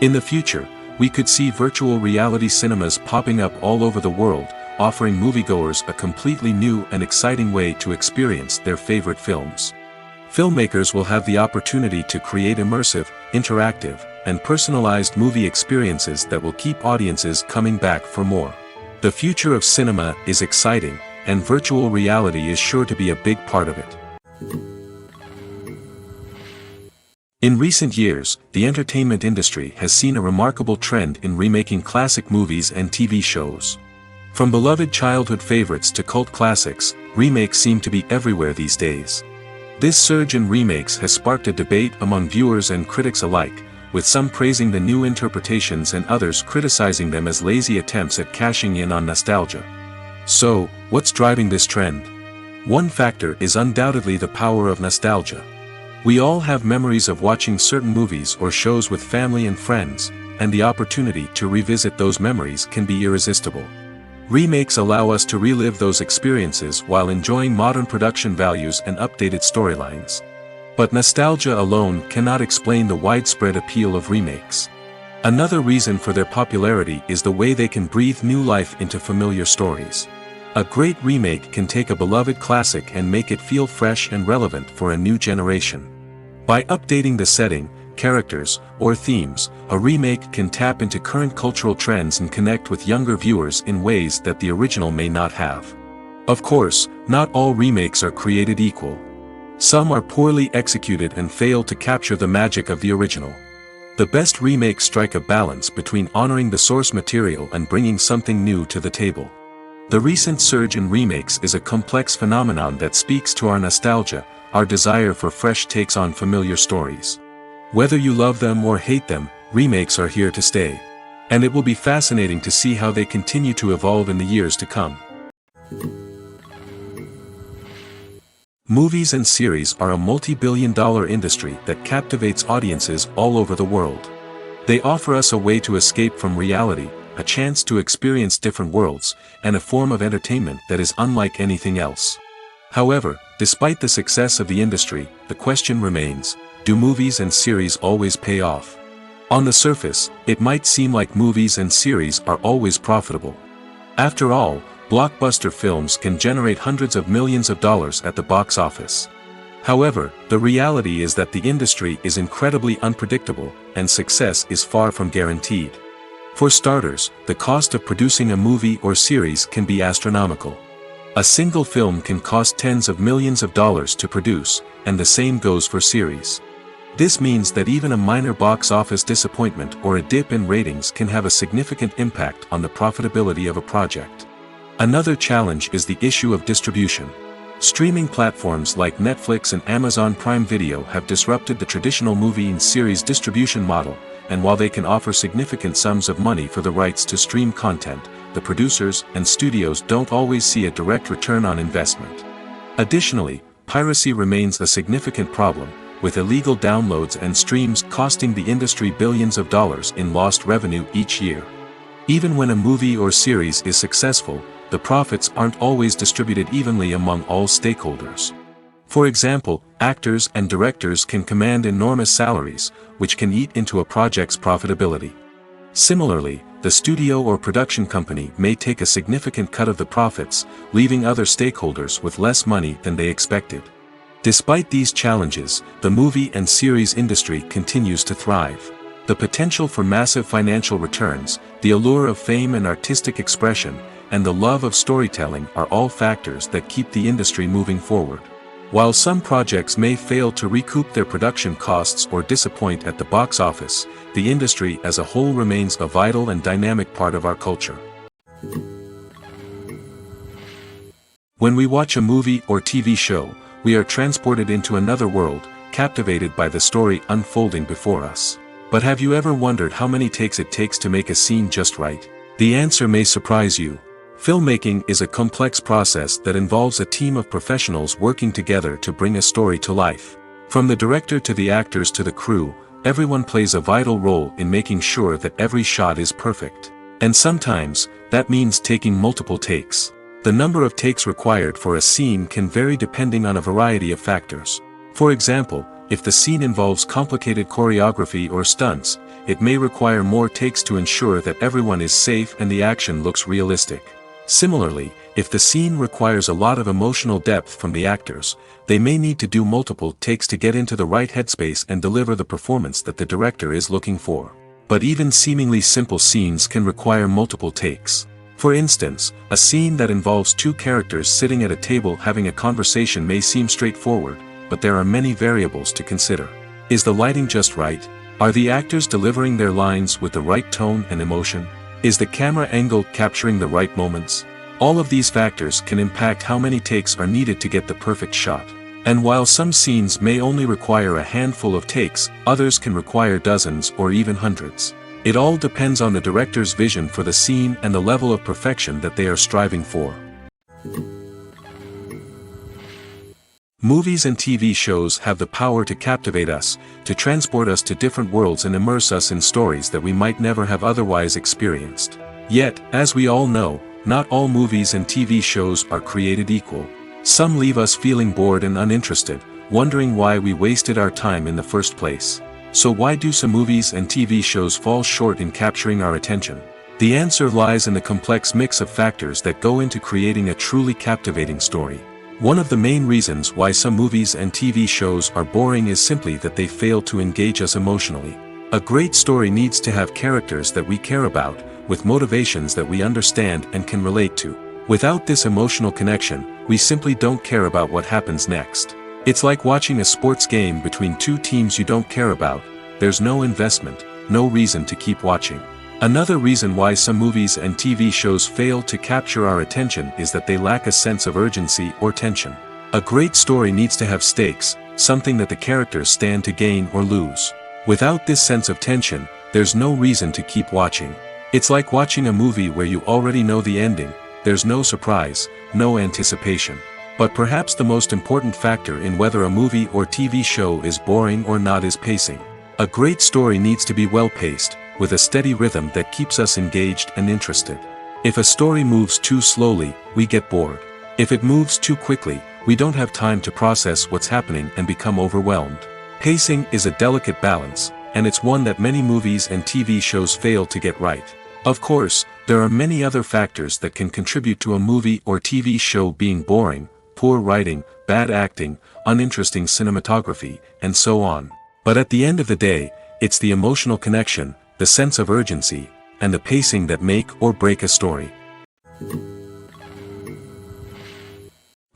In the future, we could see virtual reality cinemas popping up all over the world, offering moviegoers a completely new and exciting way to experience their favorite films. Filmmakers will have the opportunity to create immersive, interactive, and personalized movie experiences that will keep audiences coming back for more. The future of cinema is exciting, and virtual reality is sure to be a big part of it. In recent years, the entertainment industry has seen a remarkable trend in remaking classic movies and TV shows. From beloved childhood favorites to cult classics, remakes seem to be everywhere these days. This surge in remakes has sparked a debate among viewers and critics alike, with some praising the new interpretations and others criticizing them as lazy attempts at cashing in on nostalgia. So, what's driving this trend? One factor is undoubtedly the power of nostalgia. We all have memories of watching certain movies or shows with family and friends, and the opportunity to revisit those memories can be irresistible. Remakes allow us to relive those experiences while enjoying modern production values and updated storylines. But nostalgia alone cannot explain the widespread appeal of remakes. Another reason for their popularity is the way they can breathe new life into familiar stories. A great remake can take a beloved classic and make it feel fresh and relevant for a new generation. By updating the setting, characters, or themes, a remake can tap into current cultural trends and connect with younger viewers in ways that the original may not have. Of course, not all remakes are created equal. Some are poorly executed and fail to capture the magic of the original. The best remakes strike a balance between honoring the source material and bringing something new to the table. The recent surge in remakes is a complex phenomenon that speaks to our nostalgia, our desire for fresh takes on familiar stories. Whether you love them or hate them, remakes are here to stay. And it will be fascinating to see how they continue to evolve in the years to come. Movies and series are a multi-billion-dollar industry that captivates audiences all over the world. They offer us a way to escape from reality, a chance to experience different worlds, and a form of entertainment that is unlike anything else. However, despite the success of the industry, the question remains, do movies and series always pay off? On the surface, it might seem like movies and series are always profitable. After all, blockbuster films can generate hundreds of millions of dollars at the box office. However, the reality is that the industry is incredibly unpredictable, and success is far from guaranteed. For starters, the cost of producing a movie or series can be astronomical. A single film can cost tens of millions of dollars to produce, and the same goes for series. This means that even a minor box office disappointment or a dip in ratings can have a significant impact on the profitability of a project. Another challenge is the issue of distribution. Streaming platforms like Netflix and Amazon Prime Video have disrupted the traditional movie and series distribution model, and while they can offer significant sums of money for the rights to stream content, the producers and studios don't always see a direct return on investment. Additionally, piracy remains a significant problem, with illegal downloads and streams costing the industry billions of dollars in lost revenue each year. Even when a movie or series is successful, the profits aren't always distributed evenly among all stakeholders. For example, actors and directors can command enormous salaries, which can eat into a project's profitability. Similarly, the studio or production company may take a significant cut of the profits, leaving other stakeholders with less money than they expected. Despite these challenges, the movie and series industry continues to thrive. The potential for massive financial returns, the allure of fame and artistic expression, and the love of storytelling are all factors that keep the industry moving forward. While some projects may fail to recoup their production costs or disappoint at the box office, the industry as a whole remains a vital and dynamic part of our culture. When we watch a movie or TV show, we are transported into another world, captivated by the story unfolding before us. But have you ever wondered how many takes it takes to make a scene just right? The answer may surprise you. Filmmaking is a complex process that involves a team of professionals working together to bring a story to life. From the director to the actors to the crew, everyone plays a vital role in making sure that every shot is perfect. And sometimes, that means taking multiple takes. The number of takes required for a scene can vary depending on a variety of factors. For example, if the scene involves complicated choreography or stunts, it may require more takes to ensure that everyone is safe and the action looks realistic. Similarly, if the scene requires a lot of emotional depth from the actors, they may need to do multiple takes to get into the right headspace and deliver the performance that the director is looking for. But even seemingly simple scenes can require multiple takes. For instance, a scene that involves two characters sitting at a table having a conversation may seem straightforward, but there are many variables to consider. Is the lighting just right? Are the actors delivering their lines with the right tone and emotion? Is the camera angle capturing the right moments? All of these factors can impact how many takes are needed to get the perfect shot. And while some scenes may only require a handful of takes, others can require dozens or even hundreds. It all depends on the director's vision for the scene and the level of perfection that they are striving for. Movies and TV shows have the power to captivate us, to transport us to different worlds and immerse us in stories that we might never have otherwise experienced. Yet, as we all know, not all movies and TV shows are created equal. Some leave us feeling bored and uninterested, wondering why we wasted our time in the first place. So why do some movies and TV shows fall short in capturing our attention? The answer lies in the complex mix of factors that go into creating a truly captivating story. One of the main reasons why some movies and TV shows are boring is simply that they fail to engage us emotionally. A great story needs to have characters that we care about, with motivations that we understand and can relate to. Without this emotional connection, we simply don't care about what happens next. It's like watching a sports game between two teams you don't care about. There's no investment, no reason to keep watching. Another reason why some movies and TV shows fail to capture our attention is that they lack a sense of urgency or tension. A great story needs to have stakes, something that the characters stand to gain or lose. Without this sense of tension, there's no reason to keep watching. It's like watching a movie where you already know the ending. There's no surprise, no anticipation. But perhaps the most important factor in whether a movie or TV show is boring or not is pacing. A great story needs to be well-paced, with a steady rhythm that keeps us engaged and interested. If a story moves too slowly, we get bored. If it moves too quickly, we don't have time to process what's happening and become overwhelmed. Pacing is a delicate balance, and it's one that many movies and TV shows fail to get right. Of course, there are many other factors that can contribute to a movie or TV show being boring: poor writing, bad acting, uninteresting cinematography, and so on. But at the end of the day, it's the emotional connection, the sense of urgency, and the pacing that make or break a story.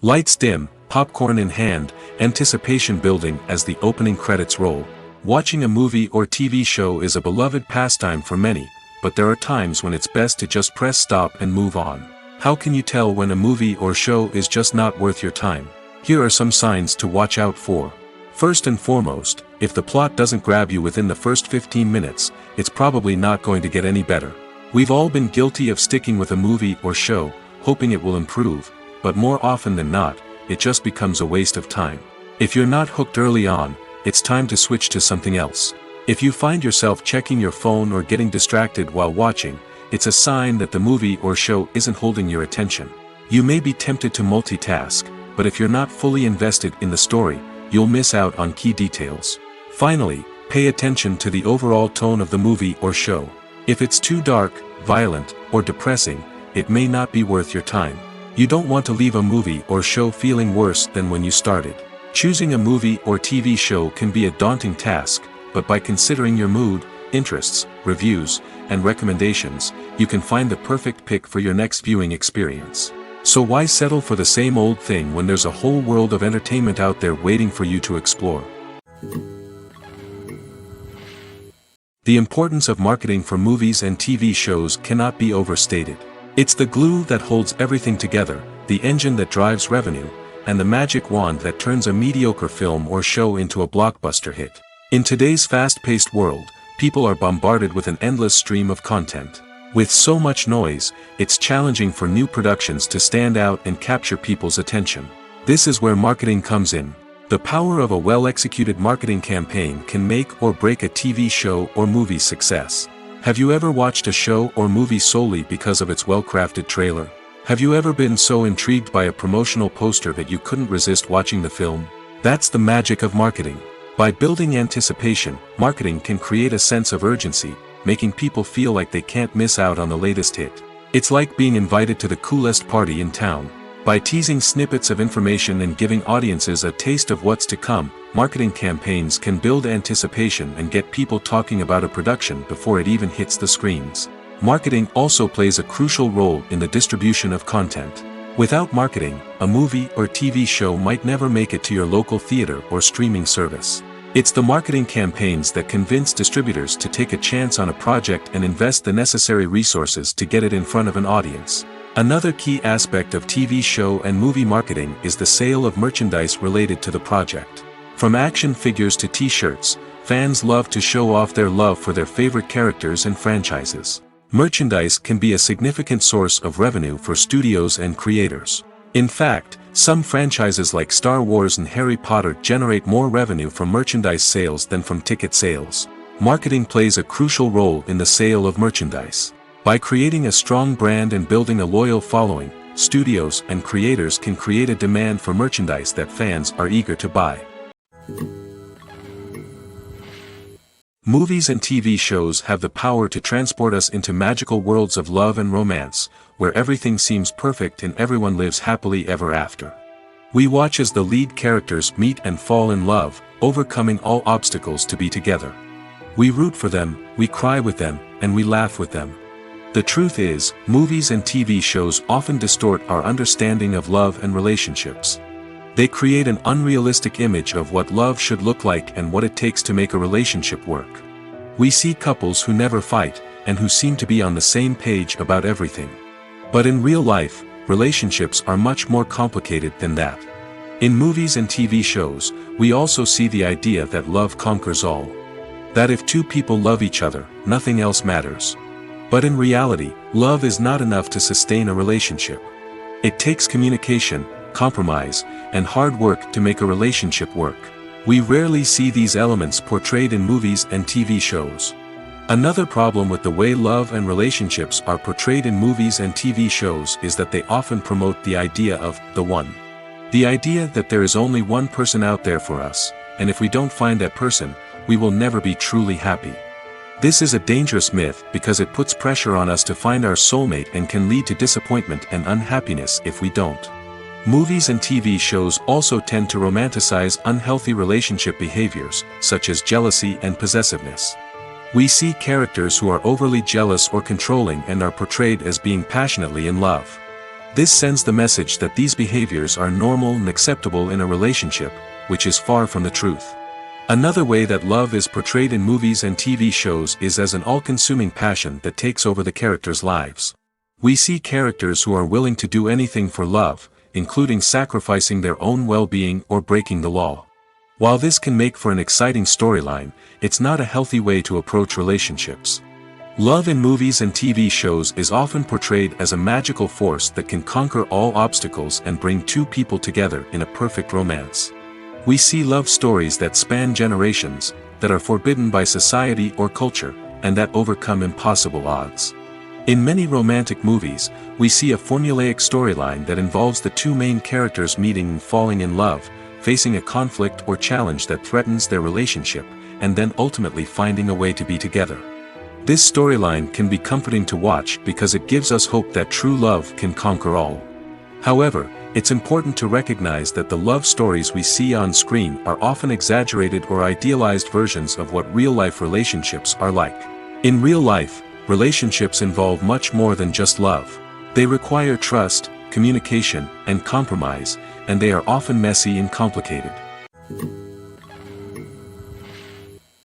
Lights dim, popcorn in hand, anticipation building as the opening credits roll. Watching a movie or TV show is a beloved pastime for many, but there are times when it's best to just press stop and move on. How can you tell when a movie or show is just not worth your time? Here are some signs to watch out for. First and foremost, if the plot doesn't grab you within the first 15 minutes, it's probably not going to get any better. We've all been guilty of sticking with a movie or show, hoping it will improve, but more often than not, it just becomes a waste of time. If you're not hooked early on, it's time to switch to something else. If you find yourself checking your phone or getting distracted while watching, it's a sign that the movie or show isn't holding your attention. You may be tempted to multitask, but if you're not fully invested in the story, you'll miss out on key details. Finally, pay attention to the overall tone of the movie or show. If it's too dark, violent, or depressing, it may not be worth your time. You don't want to leave a movie or show feeling worse than when you started. Choosing a movie or TV show can be a daunting task, but by considering your mood, interests, reviews, and recommendations, you can find the perfect pick for your next viewing experience. So why settle for the same old thing when there's a whole world of entertainment out there waiting for you to explore? The importance of marketing for movies and TV shows cannot be overstated. It's the glue that holds everything together, the engine that drives revenue, and the magic wand that turns a mediocre film or show into a blockbuster hit. In today's fast-paced world, people are bombarded with an endless stream of content. With so much noise, it's challenging for new productions to stand out and capture people's attention. This is where marketing comes in. The power of a well-executed marketing campaign can make or break a TV show or movie's success. Have you ever watched a show or movie solely because of its well-crafted trailer? Have you ever been so intrigued by a promotional poster that you couldn't resist watching the film? That's the magic of marketing. By building anticipation, marketing can create a sense of urgency, making people feel like they can't miss out on the latest hit. It's like being invited to the coolest party in town. By teasing snippets of information and giving audiences a taste of what's to come, marketing campaigns can build anticipation and get people talking about a production before it even hits the screens. Marketing also plays a crucial role in the distribution of content. Without marketing, a movie or TV show might never make it to your local theater or streaming service. It's the marketing campaigns that convince distributors to take a chance on a project and invest the necessary resources to get it in front of an audience. Another key aspect of TV show and movie marketing is the sale of merchandise related to the project. From action figures to t-shirts, fans love to show off their love for their favorite characters and franchises. Merchandise can be a significant source of revenue for studios and creators. In fact, some franchises like Star Wars and Harry Potter generate more revenue from merchandise sales than from ticket sales. Marketing plays a crucial role in the sale of merchandise. By creating a strong brand and building a loyal following, studios and creators can create a demand for merchandise that fans are eager to buy. Movies and TV shows have the power to transport us into magical worlds of love and romance, where everything seems perfect and everyone lives happily ever after. We watch as the lead characters meet and fall in love, overcoming all obstacles to be together. We root for them, we cry with them, and we laugh with them. The truth is, movies and TV shows often distort our understanding of love and relationships. They create an unrealistic image of what love should look like and what it takes to make a relationship work. We see couples who never fight, and who seem to be on the same page about everything. But in real life, relationships are much more complicated than that. In movies and TV shows, we also see the idea that love conquers all. That if two people love each other, nothing else matters. But in reality, love is not enough to sustain a relationship. It takes communication, compromise, and hard work to make a relationship work. We rarely see these elements portrayed in movies and TV shows. Another problem with the way love and relationships are portrayed in movies and TV shows is that they often promote the idea of the one. The idea that there is only one person out there for us, and if we don't find that person, we will never be truly happy. This is a dangerous myth because it puts pressure on us to find our soulmate and can lead to disappointment and unhappiness if we don't. Movies and TV shows also tend to romanticize unhealthy relationship behaviors, such as jealousy and possessiveness. We see characters who are overly jealous or controlling and are portrayed as being passionately in love. This sends the message that these behaviors are normal and acceptable in a relationship, which is far from the truth. Another way that love is portrayed in movies and TV shows is as an all-consuming passion that takes over the characters' lives. We see characters who are willing to do anything for love, including sacrificing their own well-being or breaking the law. While this can make for an exciting storyline, it's not a healthy way to approach relationships. Love in movies and TV shows is often portrayed as a magical force that can conquer all obstacles and bring two people together in a perfect romance. We see love stories that span generations, that are forbidden by society or culture, and that overcome impossible odds. In many romantic movies, we see a formulaic storyline that involves the two main characters meeting and falling in love, facing a conflict or challenge that threatens their relationship, and then ultimately finding a way to be together. This storyline can be comforting to watch because it gives us hope that true love can conquer all. However, it's important to recognize that the love stories we see on screen are often exaggerated or idealized versions of what real-life relationships are like. In real life, relationships involve much more than just love. They require trust, communication, and compromise, and they are often messy and complicated.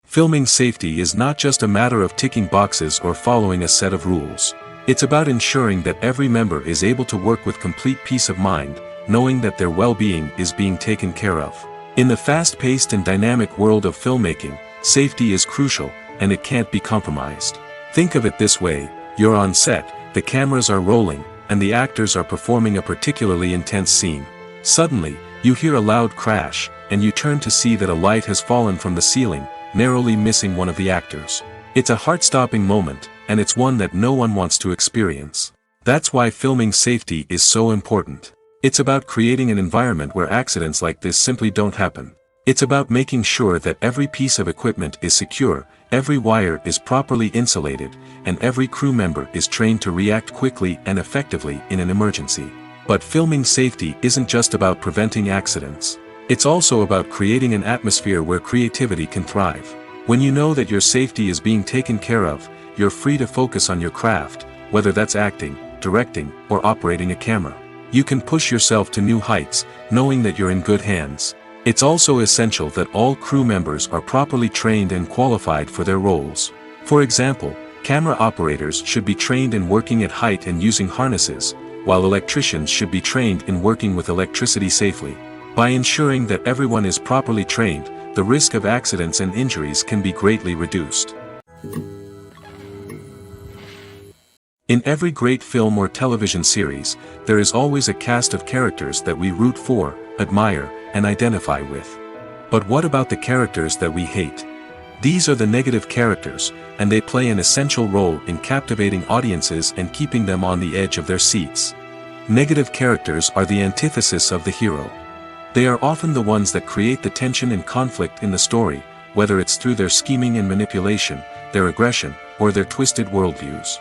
Filming safety is not just a matter of ticking boxes or following a set of rules. It's about ensuring that every member is able to work with complete peace of mind, knowing that their well-being is being taken care of. In the fast-paced and dynamic world of filmmaking, safety is crucial, and it can't be compromised. Think of it this way: you're on set, the cameras are rolling, and the actors are performing a particularly intense scene. Suddenly, you hear a loud crash, and you turn to see that a light has fallen from the ceiling, narrowly missing one of the actors. It's a heart-stopping moment, and it's one that no one wants to experience. That's why filming safety is so important. It's about creating an environment where accidents like this simply don't happen. It's about making sure that every piece of equipment is secure, every wire is properly insulated, and every crew member is trained to react quickly and effectively in an emergency. But filming safety isn't just about preventing accidents. It's also about creating an atmosphere where creativity can thrive. When you know that your safety is being taken care of, you're free to focus on your craft, whether that's acting, directing, or operating a camera. You can push yourself to new heights, knowing that you're in good hands. It's also essential that all crew members are properly trained and qualified for their roles. For example, camera operators should be trained in working at height and using harnesses, while electricians should be trained in working with electricity safely. By ensuring that everyone is properly trained, the risk of accidents and injuries can be greatly reduced. In every great film or television series, there is always a cast of characters that we root for, admire, and identify with. But what about the characters that we hate? These are the negative characters, and they play an essential role in captivating audiences and keeping them on the edge of their seats. Negative characters are the antithesis of the hero. They are often the ones that create the tension and conflict in the story, whether it's through their scheming and manipulation, their aggression, or their twisted worldviews.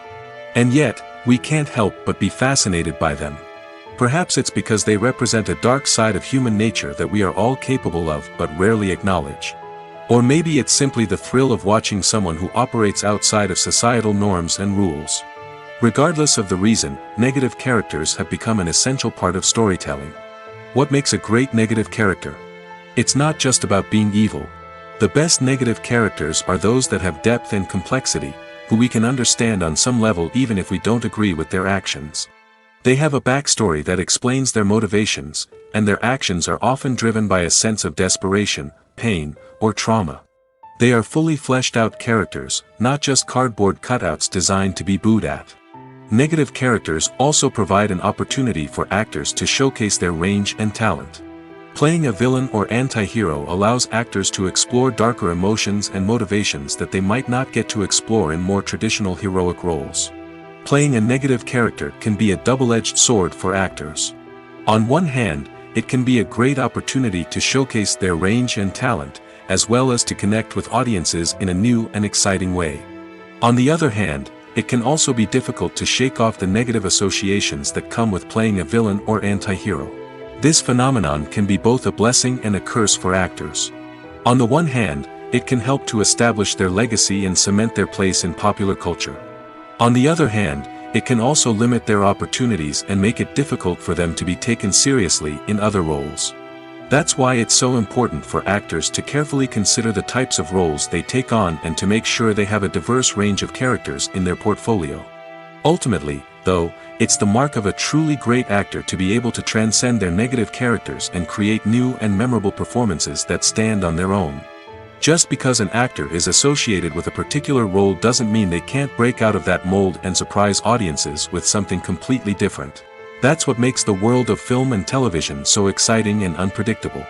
And yet, we can't help but be fascinated by them. Perhaps it's because they represent a dark side of human nature that we are all capable of but rarely acknowledge. Or maybe it's simply the thrill of watching someone who operates outside of societal norms and rules. Regardless of the reason, negative characters have become an essential part of storytelling. What makes a great negative character? It's not just about being evil. The best negative characters are those that have depth and complexity, who we can understand on some level even if we don't agree with their actions. They have a backstory that explains their motivations, and their actions are often driven by a sense of desperation, pain, or trauma. They are fully fleshed out characters, not just cardboard cutouts designed to be booed at. Negative characters also provide an opportunity for actors to showcase their range and talent. Playing a villain or anti-hero allows actors to explore darker emotions and motivations that they might not get to explore in more traditional heroic roles. Playing a negative character can be a double-edged sword for actors. On one hand, it can be a great opportunity to showcase their range and talent, as well as to connect with audiences in a new and exciting way. On the other hand, it can also be difficult to shake off the negative associations that come with playing a villain or anti-hero. This phenomenon can be both a blessing and a curse for actors. On the one hand, it can help to establish their legacy and cement their place in popular culture. On the other hand, it can also limit their opportunities and make it difficult for them to be taken seriously in other roles. That's why it's so important for actors to carefully consider the types of roles they take on and to make sure they have a diverse range of characters in their portfolio. Ultimately, though, it's the mark of a truly great actor to be able to transcend their negative characters and create new and memorable performances that stand on their own. Just because an actor is associated with a particular role doesn't mean they can't break out of that mold and surprise audiences with something completely different. That's what makes the world of film and television so exciting and unpredictable.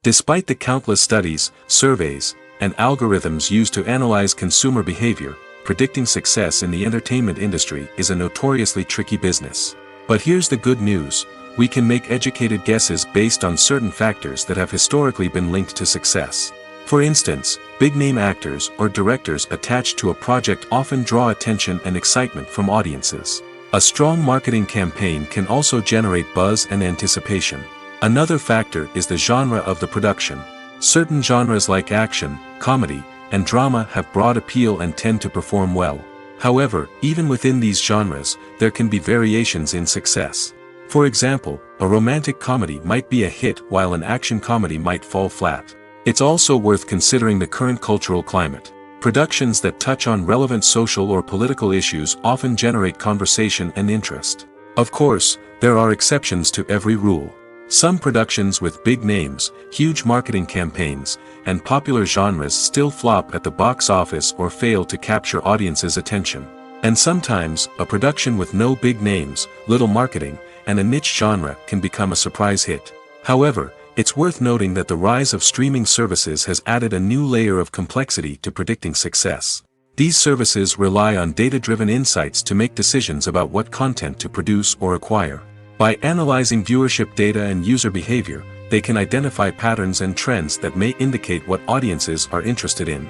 Despite the countless studies, surveys, and algorithms used to analyze consumer behavior, predicting success in the entertainment industry is a notoriously tricky business. But here's the good news. We can make educated guesses based on certain factors that have historically been linked to success. For instance, big-name actors or directors attached to a project often draw attention and excitement from audiences. A strong marketing campaign can also generate buzz and anticipation. Another factor is the genre of the production. Certain genres like action, comedy, and drama have broad appeal and tend to perform well. However, even within these genres, there can be variations in success. For example, a romantic comedy might be a hit while an action comedy might fall flat. It's also worth considering the current cultural climate. Productions that touch on relevant social or political issues often generate conversation and interest. Of course, there are exceptions to every rule. Some productions with big names, huge marketing campaigns, and popular genres still flop at the box office or fail to capture audiences' attention. And sometimes, a production with no big names, little marketing, and a niche genre can become a surprise hit. However, it's worth noting that the rise of streaming services has added a new layer of complexity to predicting success. These services rely on data-driven insights to make decisions about what content to produce or acquire. By analyzing viewership data and user behavior, they can identify patterns and trends that may indicate what audiences are interested in.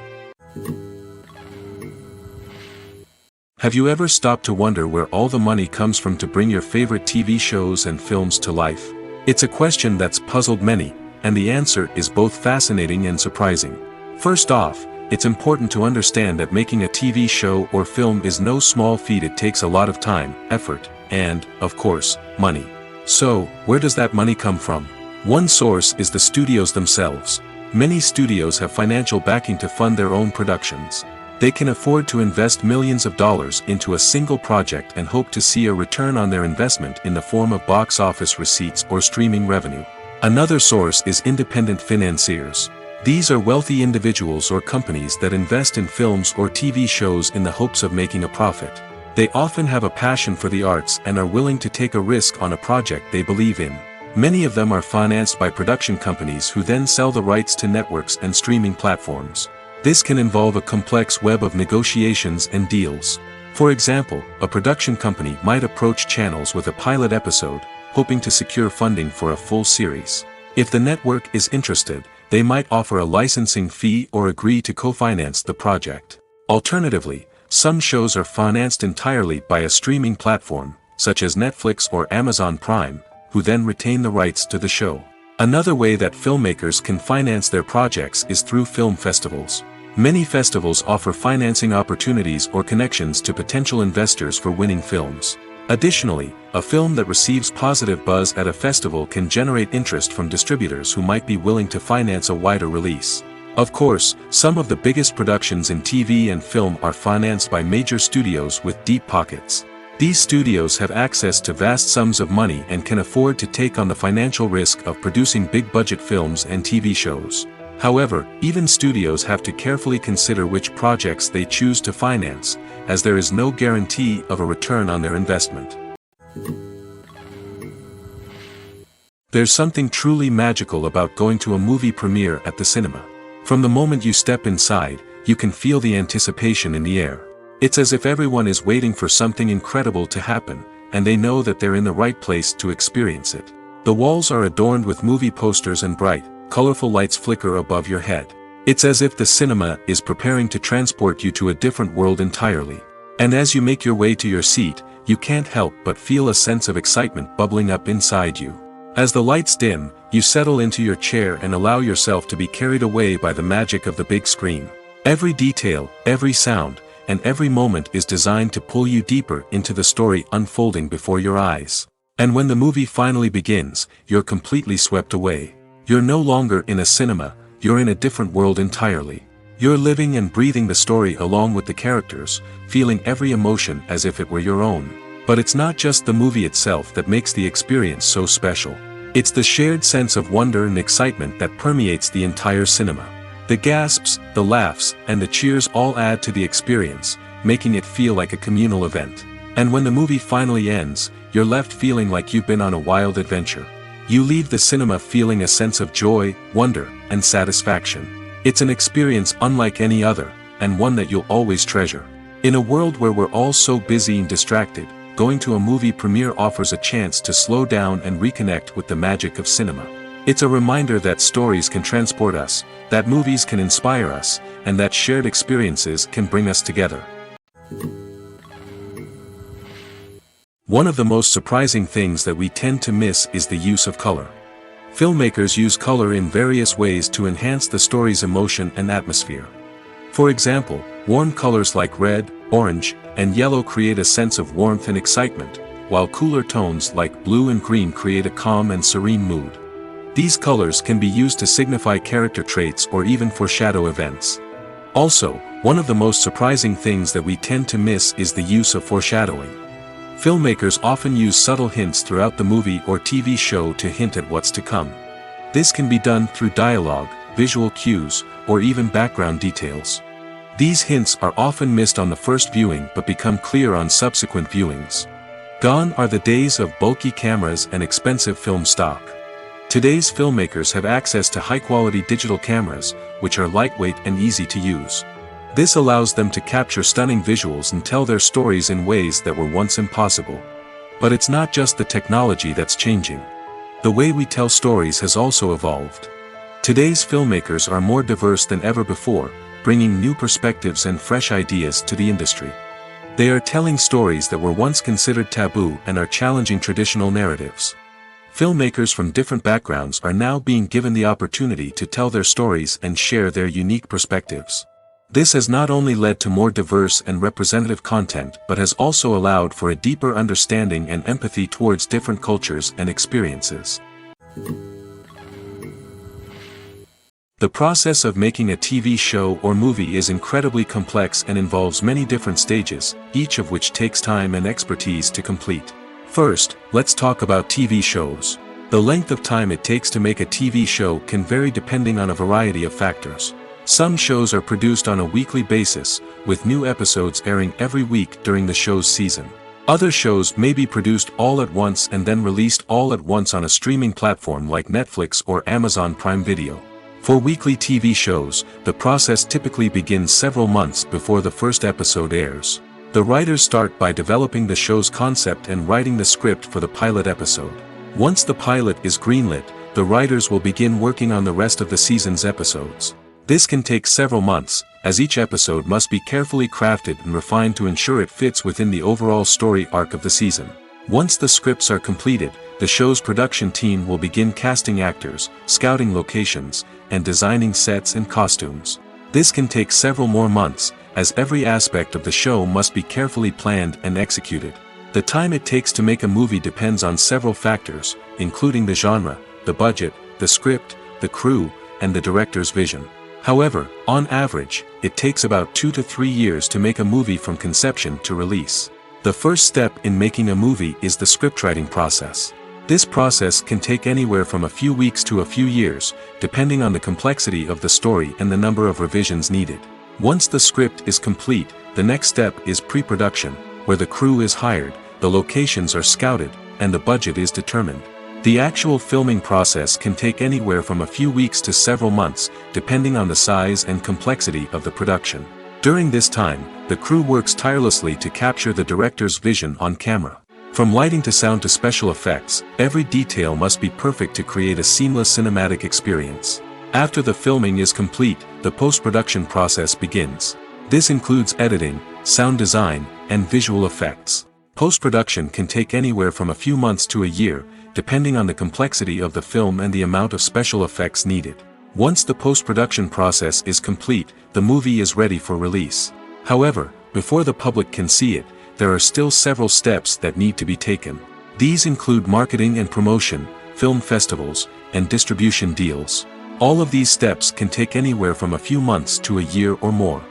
Have you ever stopped to wonder where all the money comes from to bring your favorite TV shows and films to life? It's a question that's puzzled many, and the answer is both fascinating and surprising. First off, it's important to understand that making a TV show or film is no small feat. It takes a lot of time, effort, and, of course, money. So, where does that money come from? One source is the studios themselves. Many studios have financial backing to fund their own productions. They can afford to invest millions of dollars into a single project and hope to see a return on their investment in the form of box office receipts or streaming revenue. Another source is independent financiers. These are wealthy individuals or companies that invest in films or TV shows in the hopes of making a profit. They often have a passion for the arts and are willing to take a risk on a project they believe in. Many of them are financed by production companies who then sell the rights to networks and streaming platforms. This can involve a complex web of negotiations and deals. For example, a production company might approach channels with a pilot episode, hoping to secure funding for a full series. If the network is interested, they might offer a licensing fee or agree to co-finance the project. Alternatively, some shows are financed entirely by a streaming platform, such as Netflix or Amazon Prime, who then retain the rights to the show. Another way that filmmakers can finance their projects is through film festivals. Many festivals offer financing opportunities or connections to potential investors for winning films. Additionally, a film that receives positive buzz at a festival can generate interest from distributors who might be willing to finance a wider release. Of course, some of the biggest productions in TV and film are financed by major studios with deep pockets. These studios have access to vast sums of money and can afford to take on the financial risk of producing big-budget films and TV shows. However, even studios have to carefully consider which projects they choose to finance, as there is no guarantee of a return on their investment. There's something truly magical about going to a movie premiere at the cinema. From the moment you step inside, you can feel the anticipation in the air. It's as if everyone is waiting for something incredible to happen, and they know that they're in the right place to experience it. The walls are adorned with movie posters and bright, colorful lights flicker above your head. It's as if the cinema is preparing to transport you to a different world entirely. And as you make your way to your seat, you can't help but feel a sense of excitement bubbling up inside you. As the lights dim, you settle into your chair and allow yourself to be carried away by the magic of the big screen. Every detail, every sound, and every moment is designed to pull you deeper into the story unfolding before your eyes. And when the movie finally begins, you're completely swept away. You're no longer in a cinema, you're in a different world entirely. You're living and breathing the story along with the characters, feeling every emotion as if it were your own. But it's not just the movie itself that makes the experience so special. It's the shared sense of wonder and excitement that permeates the entire cinema. The gasps, the laughs, and the cheers all add to the experience, making it feel like a communal event. And when the movie finally ends, you're left feeling like you've been on a wild adventure. You leave the cinema feeling a sense of joy, wonder, and satisfaction. It's an experience unlike any other, and one that you'll always treasure. In a world where we're all so busy and distracted, going to a movie premiere offers a chance to slow down and reconnect with the magic of cinema. It's a reminder that stories can transport us, that movies can inspire us, and that shared experiences can bring us together. One of the most surprising things that we tend to miss is the use of color. Filmmakers use color in various ways to enhance the story's emotion and atmosphere. For example, warm colors like red, orange, and yellow create a sense of warmth and excitement, while cooler tones like blue and green create a calm and serene mood. These colors can be used to signify character traits or even foreshadow events. Also, one of the most surprising things that we tend to miss is the use of foreshadowing. Filmmakers often use subtle hints throughout the movie or TV show to hint at what's to come. This can be done through dialogue, visual cues, or even background details. These hints are often missed on the first viewing but become clear on subsequent viewings. Gone are the days of bulky cameras and expensive film stock. Today's filmmakers have access to high-quality digital cameras, which are lightweight and easy to use. This allows them to capture stunning visuals and tell their stories in ways that were once impossible. But it's not just the technology that's changing. The way we tell stories has also evolved. Today's filmmakers are more diverse than ever before, bringing new perspectives and fresh ideas to the industry. They are telling stories that were once considered taboo and are challenging traditional narratives. Filmmakers from different backgrounds are now being given the opportunity to tell their stories and share their unique perspectives. This has not only led to more diverse and representative content but has also allowed for a deeper understanding and empathy towards different cultures and experiences. The process of making a TV show or movie is incredibly complex and involves many different stages, each of which takes time and expertise to complete. First, let's talk about TV shows. The length of time it takes to make a TV show can vary depending on a variety of factors. Some shows are produced on a weekly basis, with new episodes airing every week during the show's season. Other shows may be produced all at once and then released all at once on a streaming platform like Netflix or Amazon Prime Video. For weekly TV shows, the process typically begins several months before the first episode airs. The writers start by developing the show's concept and writing the script for the pilot episode. Once the pilot is greenlit, the writers will begin working on the rest of the season's episodes. This can take several months, as each episode must be carefully crafted and refined to ensure it fits within the overall story arc of the season. Once the scripts are completed, the show's production team will begin casting actors, scouting locations, and designing sets and costumes. This can take several more months, as every aspect of the show must be carefully planned and executed. The time it takes to make a movie depends on several factors, including the genre, the budget, the script, the crew, and the director's vision. However, on average, it takes about 2 to 3 years to make a movie from conception to release. The first step in making a movie is the scriptwriting process. This process can take anywhere from a few weeks to a few years, depending on the complexity of the story and the number of revisions needed. Once the script is complete, the next step is pre-production, where the crew is hired, the locations are scouted, and the budget is determined. The actual filming process can take anywhere from a few weeks to several months, depending on the size and complexity of the production. During this time, the crew works tirelessly to capture the director's vision on camera. From lighting to sound to special effects, every detail must be perfect to create a seamless cinematic experience. After the filming is complete, the post-production process begins. This includes editing, sound design, and visual effects. Post-production can take anywhere from a few months to a year, depending on the complexity of the film and the amount of special effects needed. Once the post-production process is complete, the movie is ready for release. However, before the public can see it, there are still several steps that need to be taken. These include marketing and promotion, film festivals, and distribution deals. All of these steps can take anywhere from a few months to a year or more.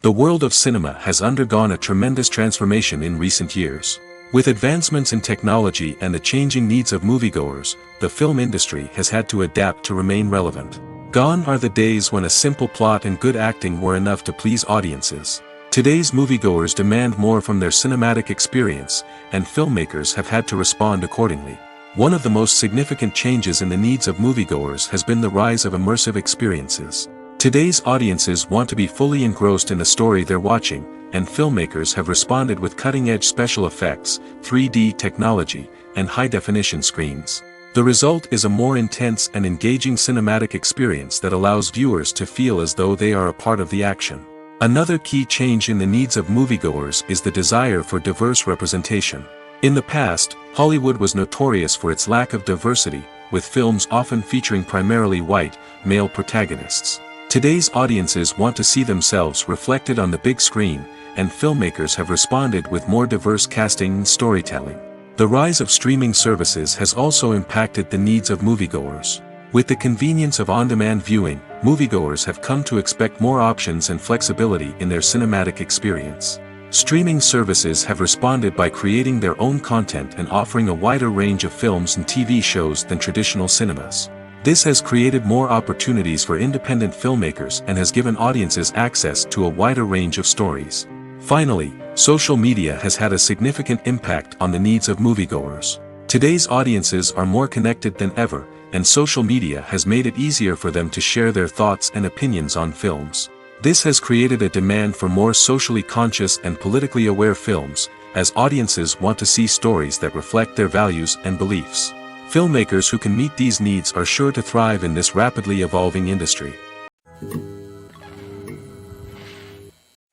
The world of cinema has undergone a tremendous transformation in recent years. With advancements in technology and the changing needs of moviegoers, the film industry has had to adapt to remain relevant. Gone are the days when a simple plot and good acting were enough to please audiences. Today's moviegoers demand more from their cinematic experience, and filmmakers have had to respond accordingly. One of the most significant changes in the needs of moviegoers has been the rise of immersive experiences. Today's audiences want to be fully engrossed in the story they're watching, and filmmakers have responded with cutting-edge special effects, 3D technology, and high-definition screens. The result is a more intense and engaging cinematic experience that allows viewers to feel as though they are a part of the action. Another key change in the needs of moviegoers is the desire for diverse representation. In the past, Hollywood was notorious for its lack of diversity, with films often featuring primarily white, male protagonists. Today's audiences want to see themselves reflected on the big screen, and filmmakers have responded with more diverse casting and storytelling. The rise of streaming services has also impacted the needs of moviegoers. With the convenience of on-demand viewing, moviegoers have come to expect more options and flexibility in their cinematic experience. Streaming services have responded by creating their own content and offering a wider range of films and TV shows than traditional cinemas. This has created more opportunities for independent filmmakers and has given audiences access to a wider range of stories. Finally, social media has had a significant impact on the needs of moviegoers. Today's audiences are more connected than ever, and social media has made it easier for them to share their thoughts and opinions on films. This has created a demand for more socially conscious and politically aware films, as audiences want to see stories that reflect their values and beliefs. Filmmakers who can meet these needs are sure to thrive in this rapidly evolving industry.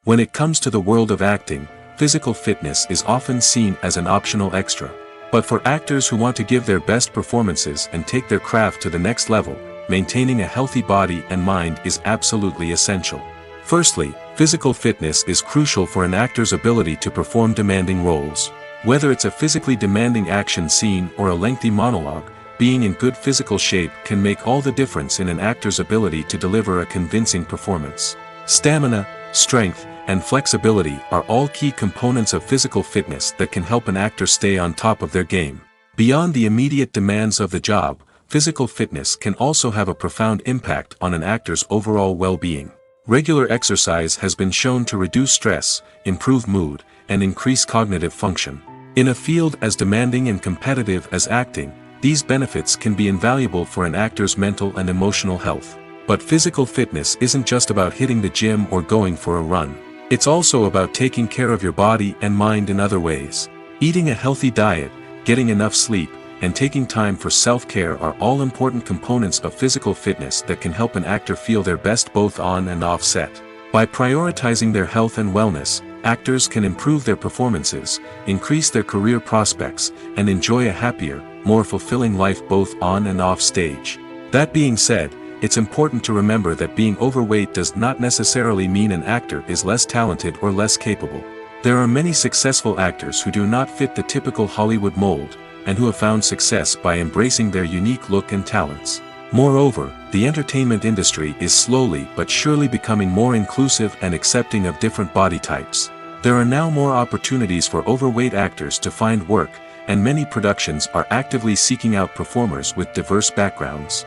When it comes to the world of acting, physical fitness is often seen as an optional extra. But for actors who want to give their best performances and take their craft to the next level, maintaining a healthy body and mind is absolutely essential. Firstly, physical fitness is crucial for an actor's ability to perform demanding roles. Whether it's a physically demanding action scene or a lengthy monologue, being in good physical shape can make all the difference in an actor's ability to deliver a convincing performance. Stamina, strength, and flexibility are all key components of physical fitness that can help an actor stay on top of their game. Beyond the immediate demands of the job, physical fitness can also have a profound impact on an actor's overall well-being. Regular exercise has been shown to reduce stress, improve mood, and increase cognitive function. In a field as demanding and competitive as acting, these benefits can be invaluable for an actor's mental and emotional health. But physical fitness isn't just about hitting the gym or going for a run. It's also about taking care of your body and mind in other ways. Eating a healthy diet, getting enough sleep, and taking time for self-care are all important components of physical fitness that can help an actor feel their best both on and off set. By prioritizing their health and wellness, actors can improve their performances, increase their career prospects, and enjoy a happier, more fulfilling life both on and off stage. That being said, it's important to remember that being overweight does not necessarily mean an actor is less talented or less capable. There are many successful actors who do not fit the typical Hollywood mold, and who have found success by embracing their unique look and talents. Moreover, the entertainment industry is slowly but surely becoming more inclusive and accepting of different body types. There are now more opportunities for overweight actors to find work, and many productions are actively seeking out performers with diverse backgrounds.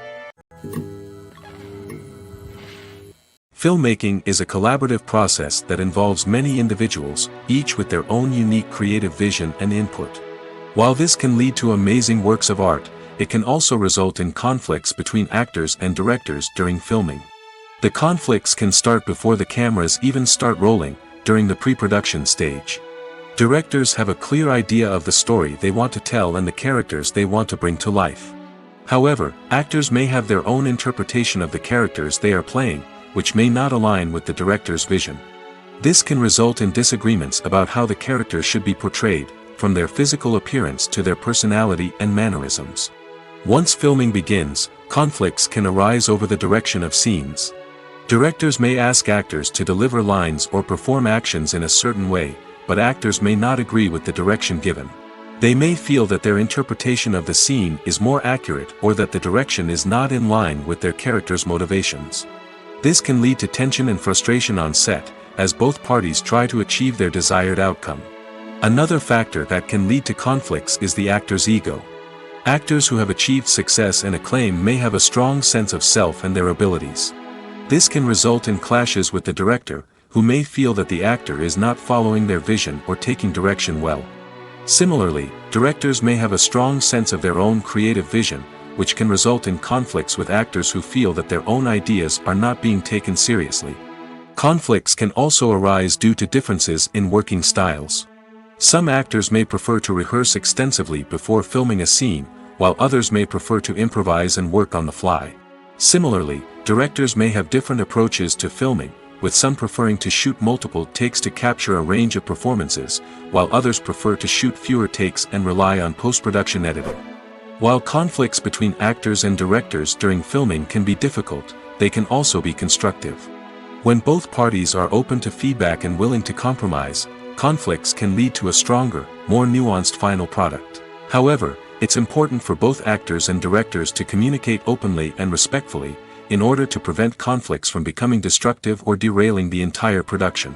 Filmmaking is a collaborative process that involves many individuals, each with their own unique creative vision and input. While this can lead to amazing works of art, it can also result in conflicts between actors and directors during filming. The conflicts can start before the cameras even start rolling, during the pre-production stage. Directors have a clear idea of the story they want to tell and the characters they want to bring to life. However, actors may have their own interpretation of the characters they are playing, which may not align with the director's vision. This can result in disagreements about how the characters should be portrayed, from their physical appearance to their personality and mannerisms. Once filming begins, conflicts can arise over the direction of scenes. Directors may ask actors to deliver lines or perform actions in a certain way, but actors may not agree with the direction given. They may feel that their interpretation of the scene is more accurate or that the direction is not in line with their character's motivations. This can lead to tension and frustration on set, as both parties try to achieve their desired outcome. Another factor that can lead to conflicts is the actor's ego. Actors who have achieved success and acclaim may have a strong sense of self and their abilities. This can result in clashes with the director, who may feel that the actor is not following their vision or taking direction well. Similarly, directors may have a strong sense of their own creative vision, which can result in conflicts with actors who feel that their own ideas are not being taken seriously. Conflicts can also arise due to differences in working styles. Some actors may prefer to rehearse extensively before filming a scene, while others may prefer to improvise and work on the fly. Similarly, directors may have different approaches to filming, with some preferring to shoot multiple takes to capture a range of performances, while others prefer to shoot fewer takes and rely on post-production editing. While conflicts between actors and directors during filming can be difficult, they can also be constructive. When both parties are open to feedback and willing to compromise, conflicts can lead to a stronger, more nuanced final product. However, it's important for both actors and directors to communicate openly and respectfully, in order to prevent conflicts from becoming destructive or derailing the entire production.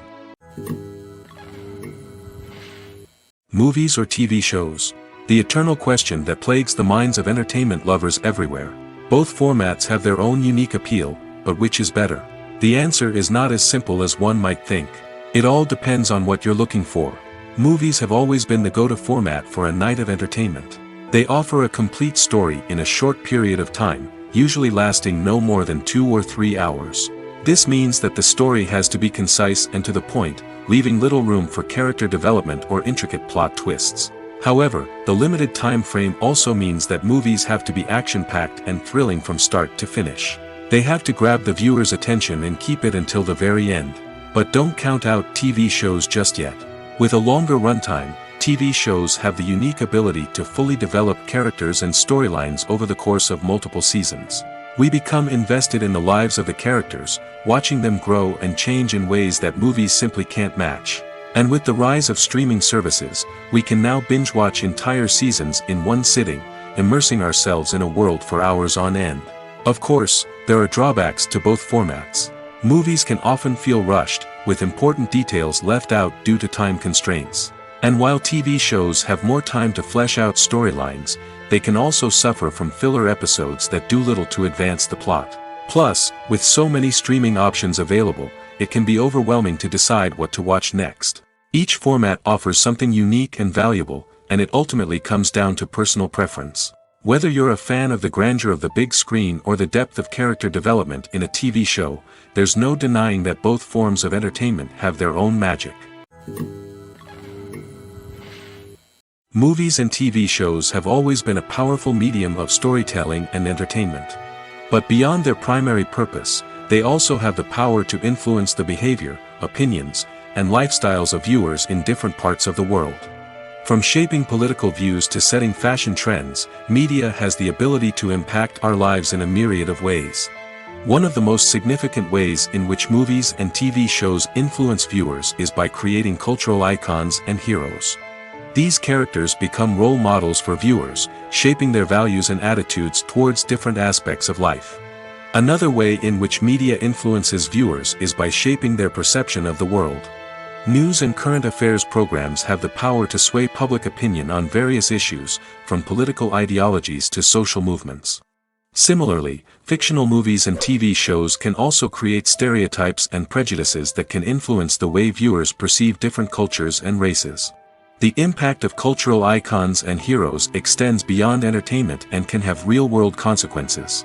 Movies or TV shows? The eternal question that plagues the minds of entertainment lovers everywhere. Both formats have their own unique appeal, but which is better? The answer is not as simple as one might think. It all depends on what you're looking for. Movies have always been the go-to format for a night of entertainment. They offer a complete story in a short period of time, usually lasting no more than 2 or 3 hours. This means that the story has to be concise and to the point, leaving little room for character development or intricate plot twists. However, the limited time frame also means that movies have to be action-packed and thrilling from start to finish. They have to grab the viewer's attention and keep it until the very end. But don't count out TV shows just yet. With a longer runtime, TV shows have the unique ability to fully develop characters and storylines over the course of multiple seasons. We become invested in the lives of the characters, watching them grow and change in ways that movies simply can't match. And with the rise of streaming services, we can now binge-watch entire seasons in one sitting, immersing ourselves in a world for hours on end. Of course, there are drawbacks to both formats. Movies can often feel rushed, with important details left out due to time constraints. And while TV shows have more time to flesh out storylines, they can also suffer from filler episodes that do little to advance the plot. Plus, with so many streaming options available, it can be overwhelming to decide what to watch next. Each format offers something unique and valuable, and it ultimately comes down to personal preference. Whether you're a fan of the grandeur of the big screen or the depth of character development in a TV show, there's no denying that both forms of entertainment have their own magic. Movies and TV shows have always been a powerful medium of storytelling and entertainment. But beyond their primary purpose, they also have the power to influence the behavior, opinions, and lifestyles of viewers in different parts of the world. From shaping political views to setting fashion trends, media has the ability to impact our lives in a myriad of ways. One of the most significant ways in which movies and TV shows influence viewers is by creating cultural icons and heroes. These characters become role models for viewers, shaping their values and attitudes towards different aspects of life. Another way in which media influences viewers is by shaping their perception of the world. News and current affairs programs have the power to sway public opinion on various issues, from political ideologies to social movements. Similarly, fictional movies and TV shows can also create stereotypes and prejudices that can influence the way viewers perceive different cultures and races. The impact of cultural icons and heroes extends beyond entertainment and can have real-world consequences.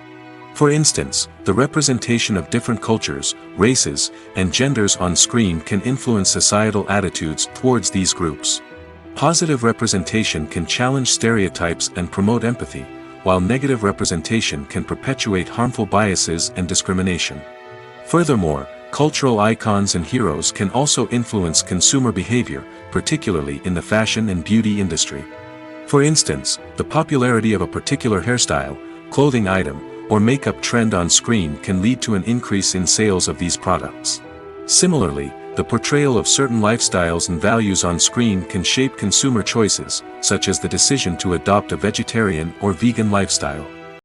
For instance, the representation of different cultures, races, and genders on screen can influence societal attitudes towards these groups. Positive representation can challenge stereotypes and promote empathy, while negative representation can perpetuate harmful biases and discrimination. Furthermore, cultural icons and heroes can also influence consumer behavior, particularly in the fashion and beauty industry. For instance, the popularity of a particular hairstyle, clothing item, or makeup trend on screen can lead to an increase in sales of these products. Similarly, the portrayal of certain lifestyles and values on screen can shape consumer choices, such as the decision to adopt a vegetarian or vegan lifestyle.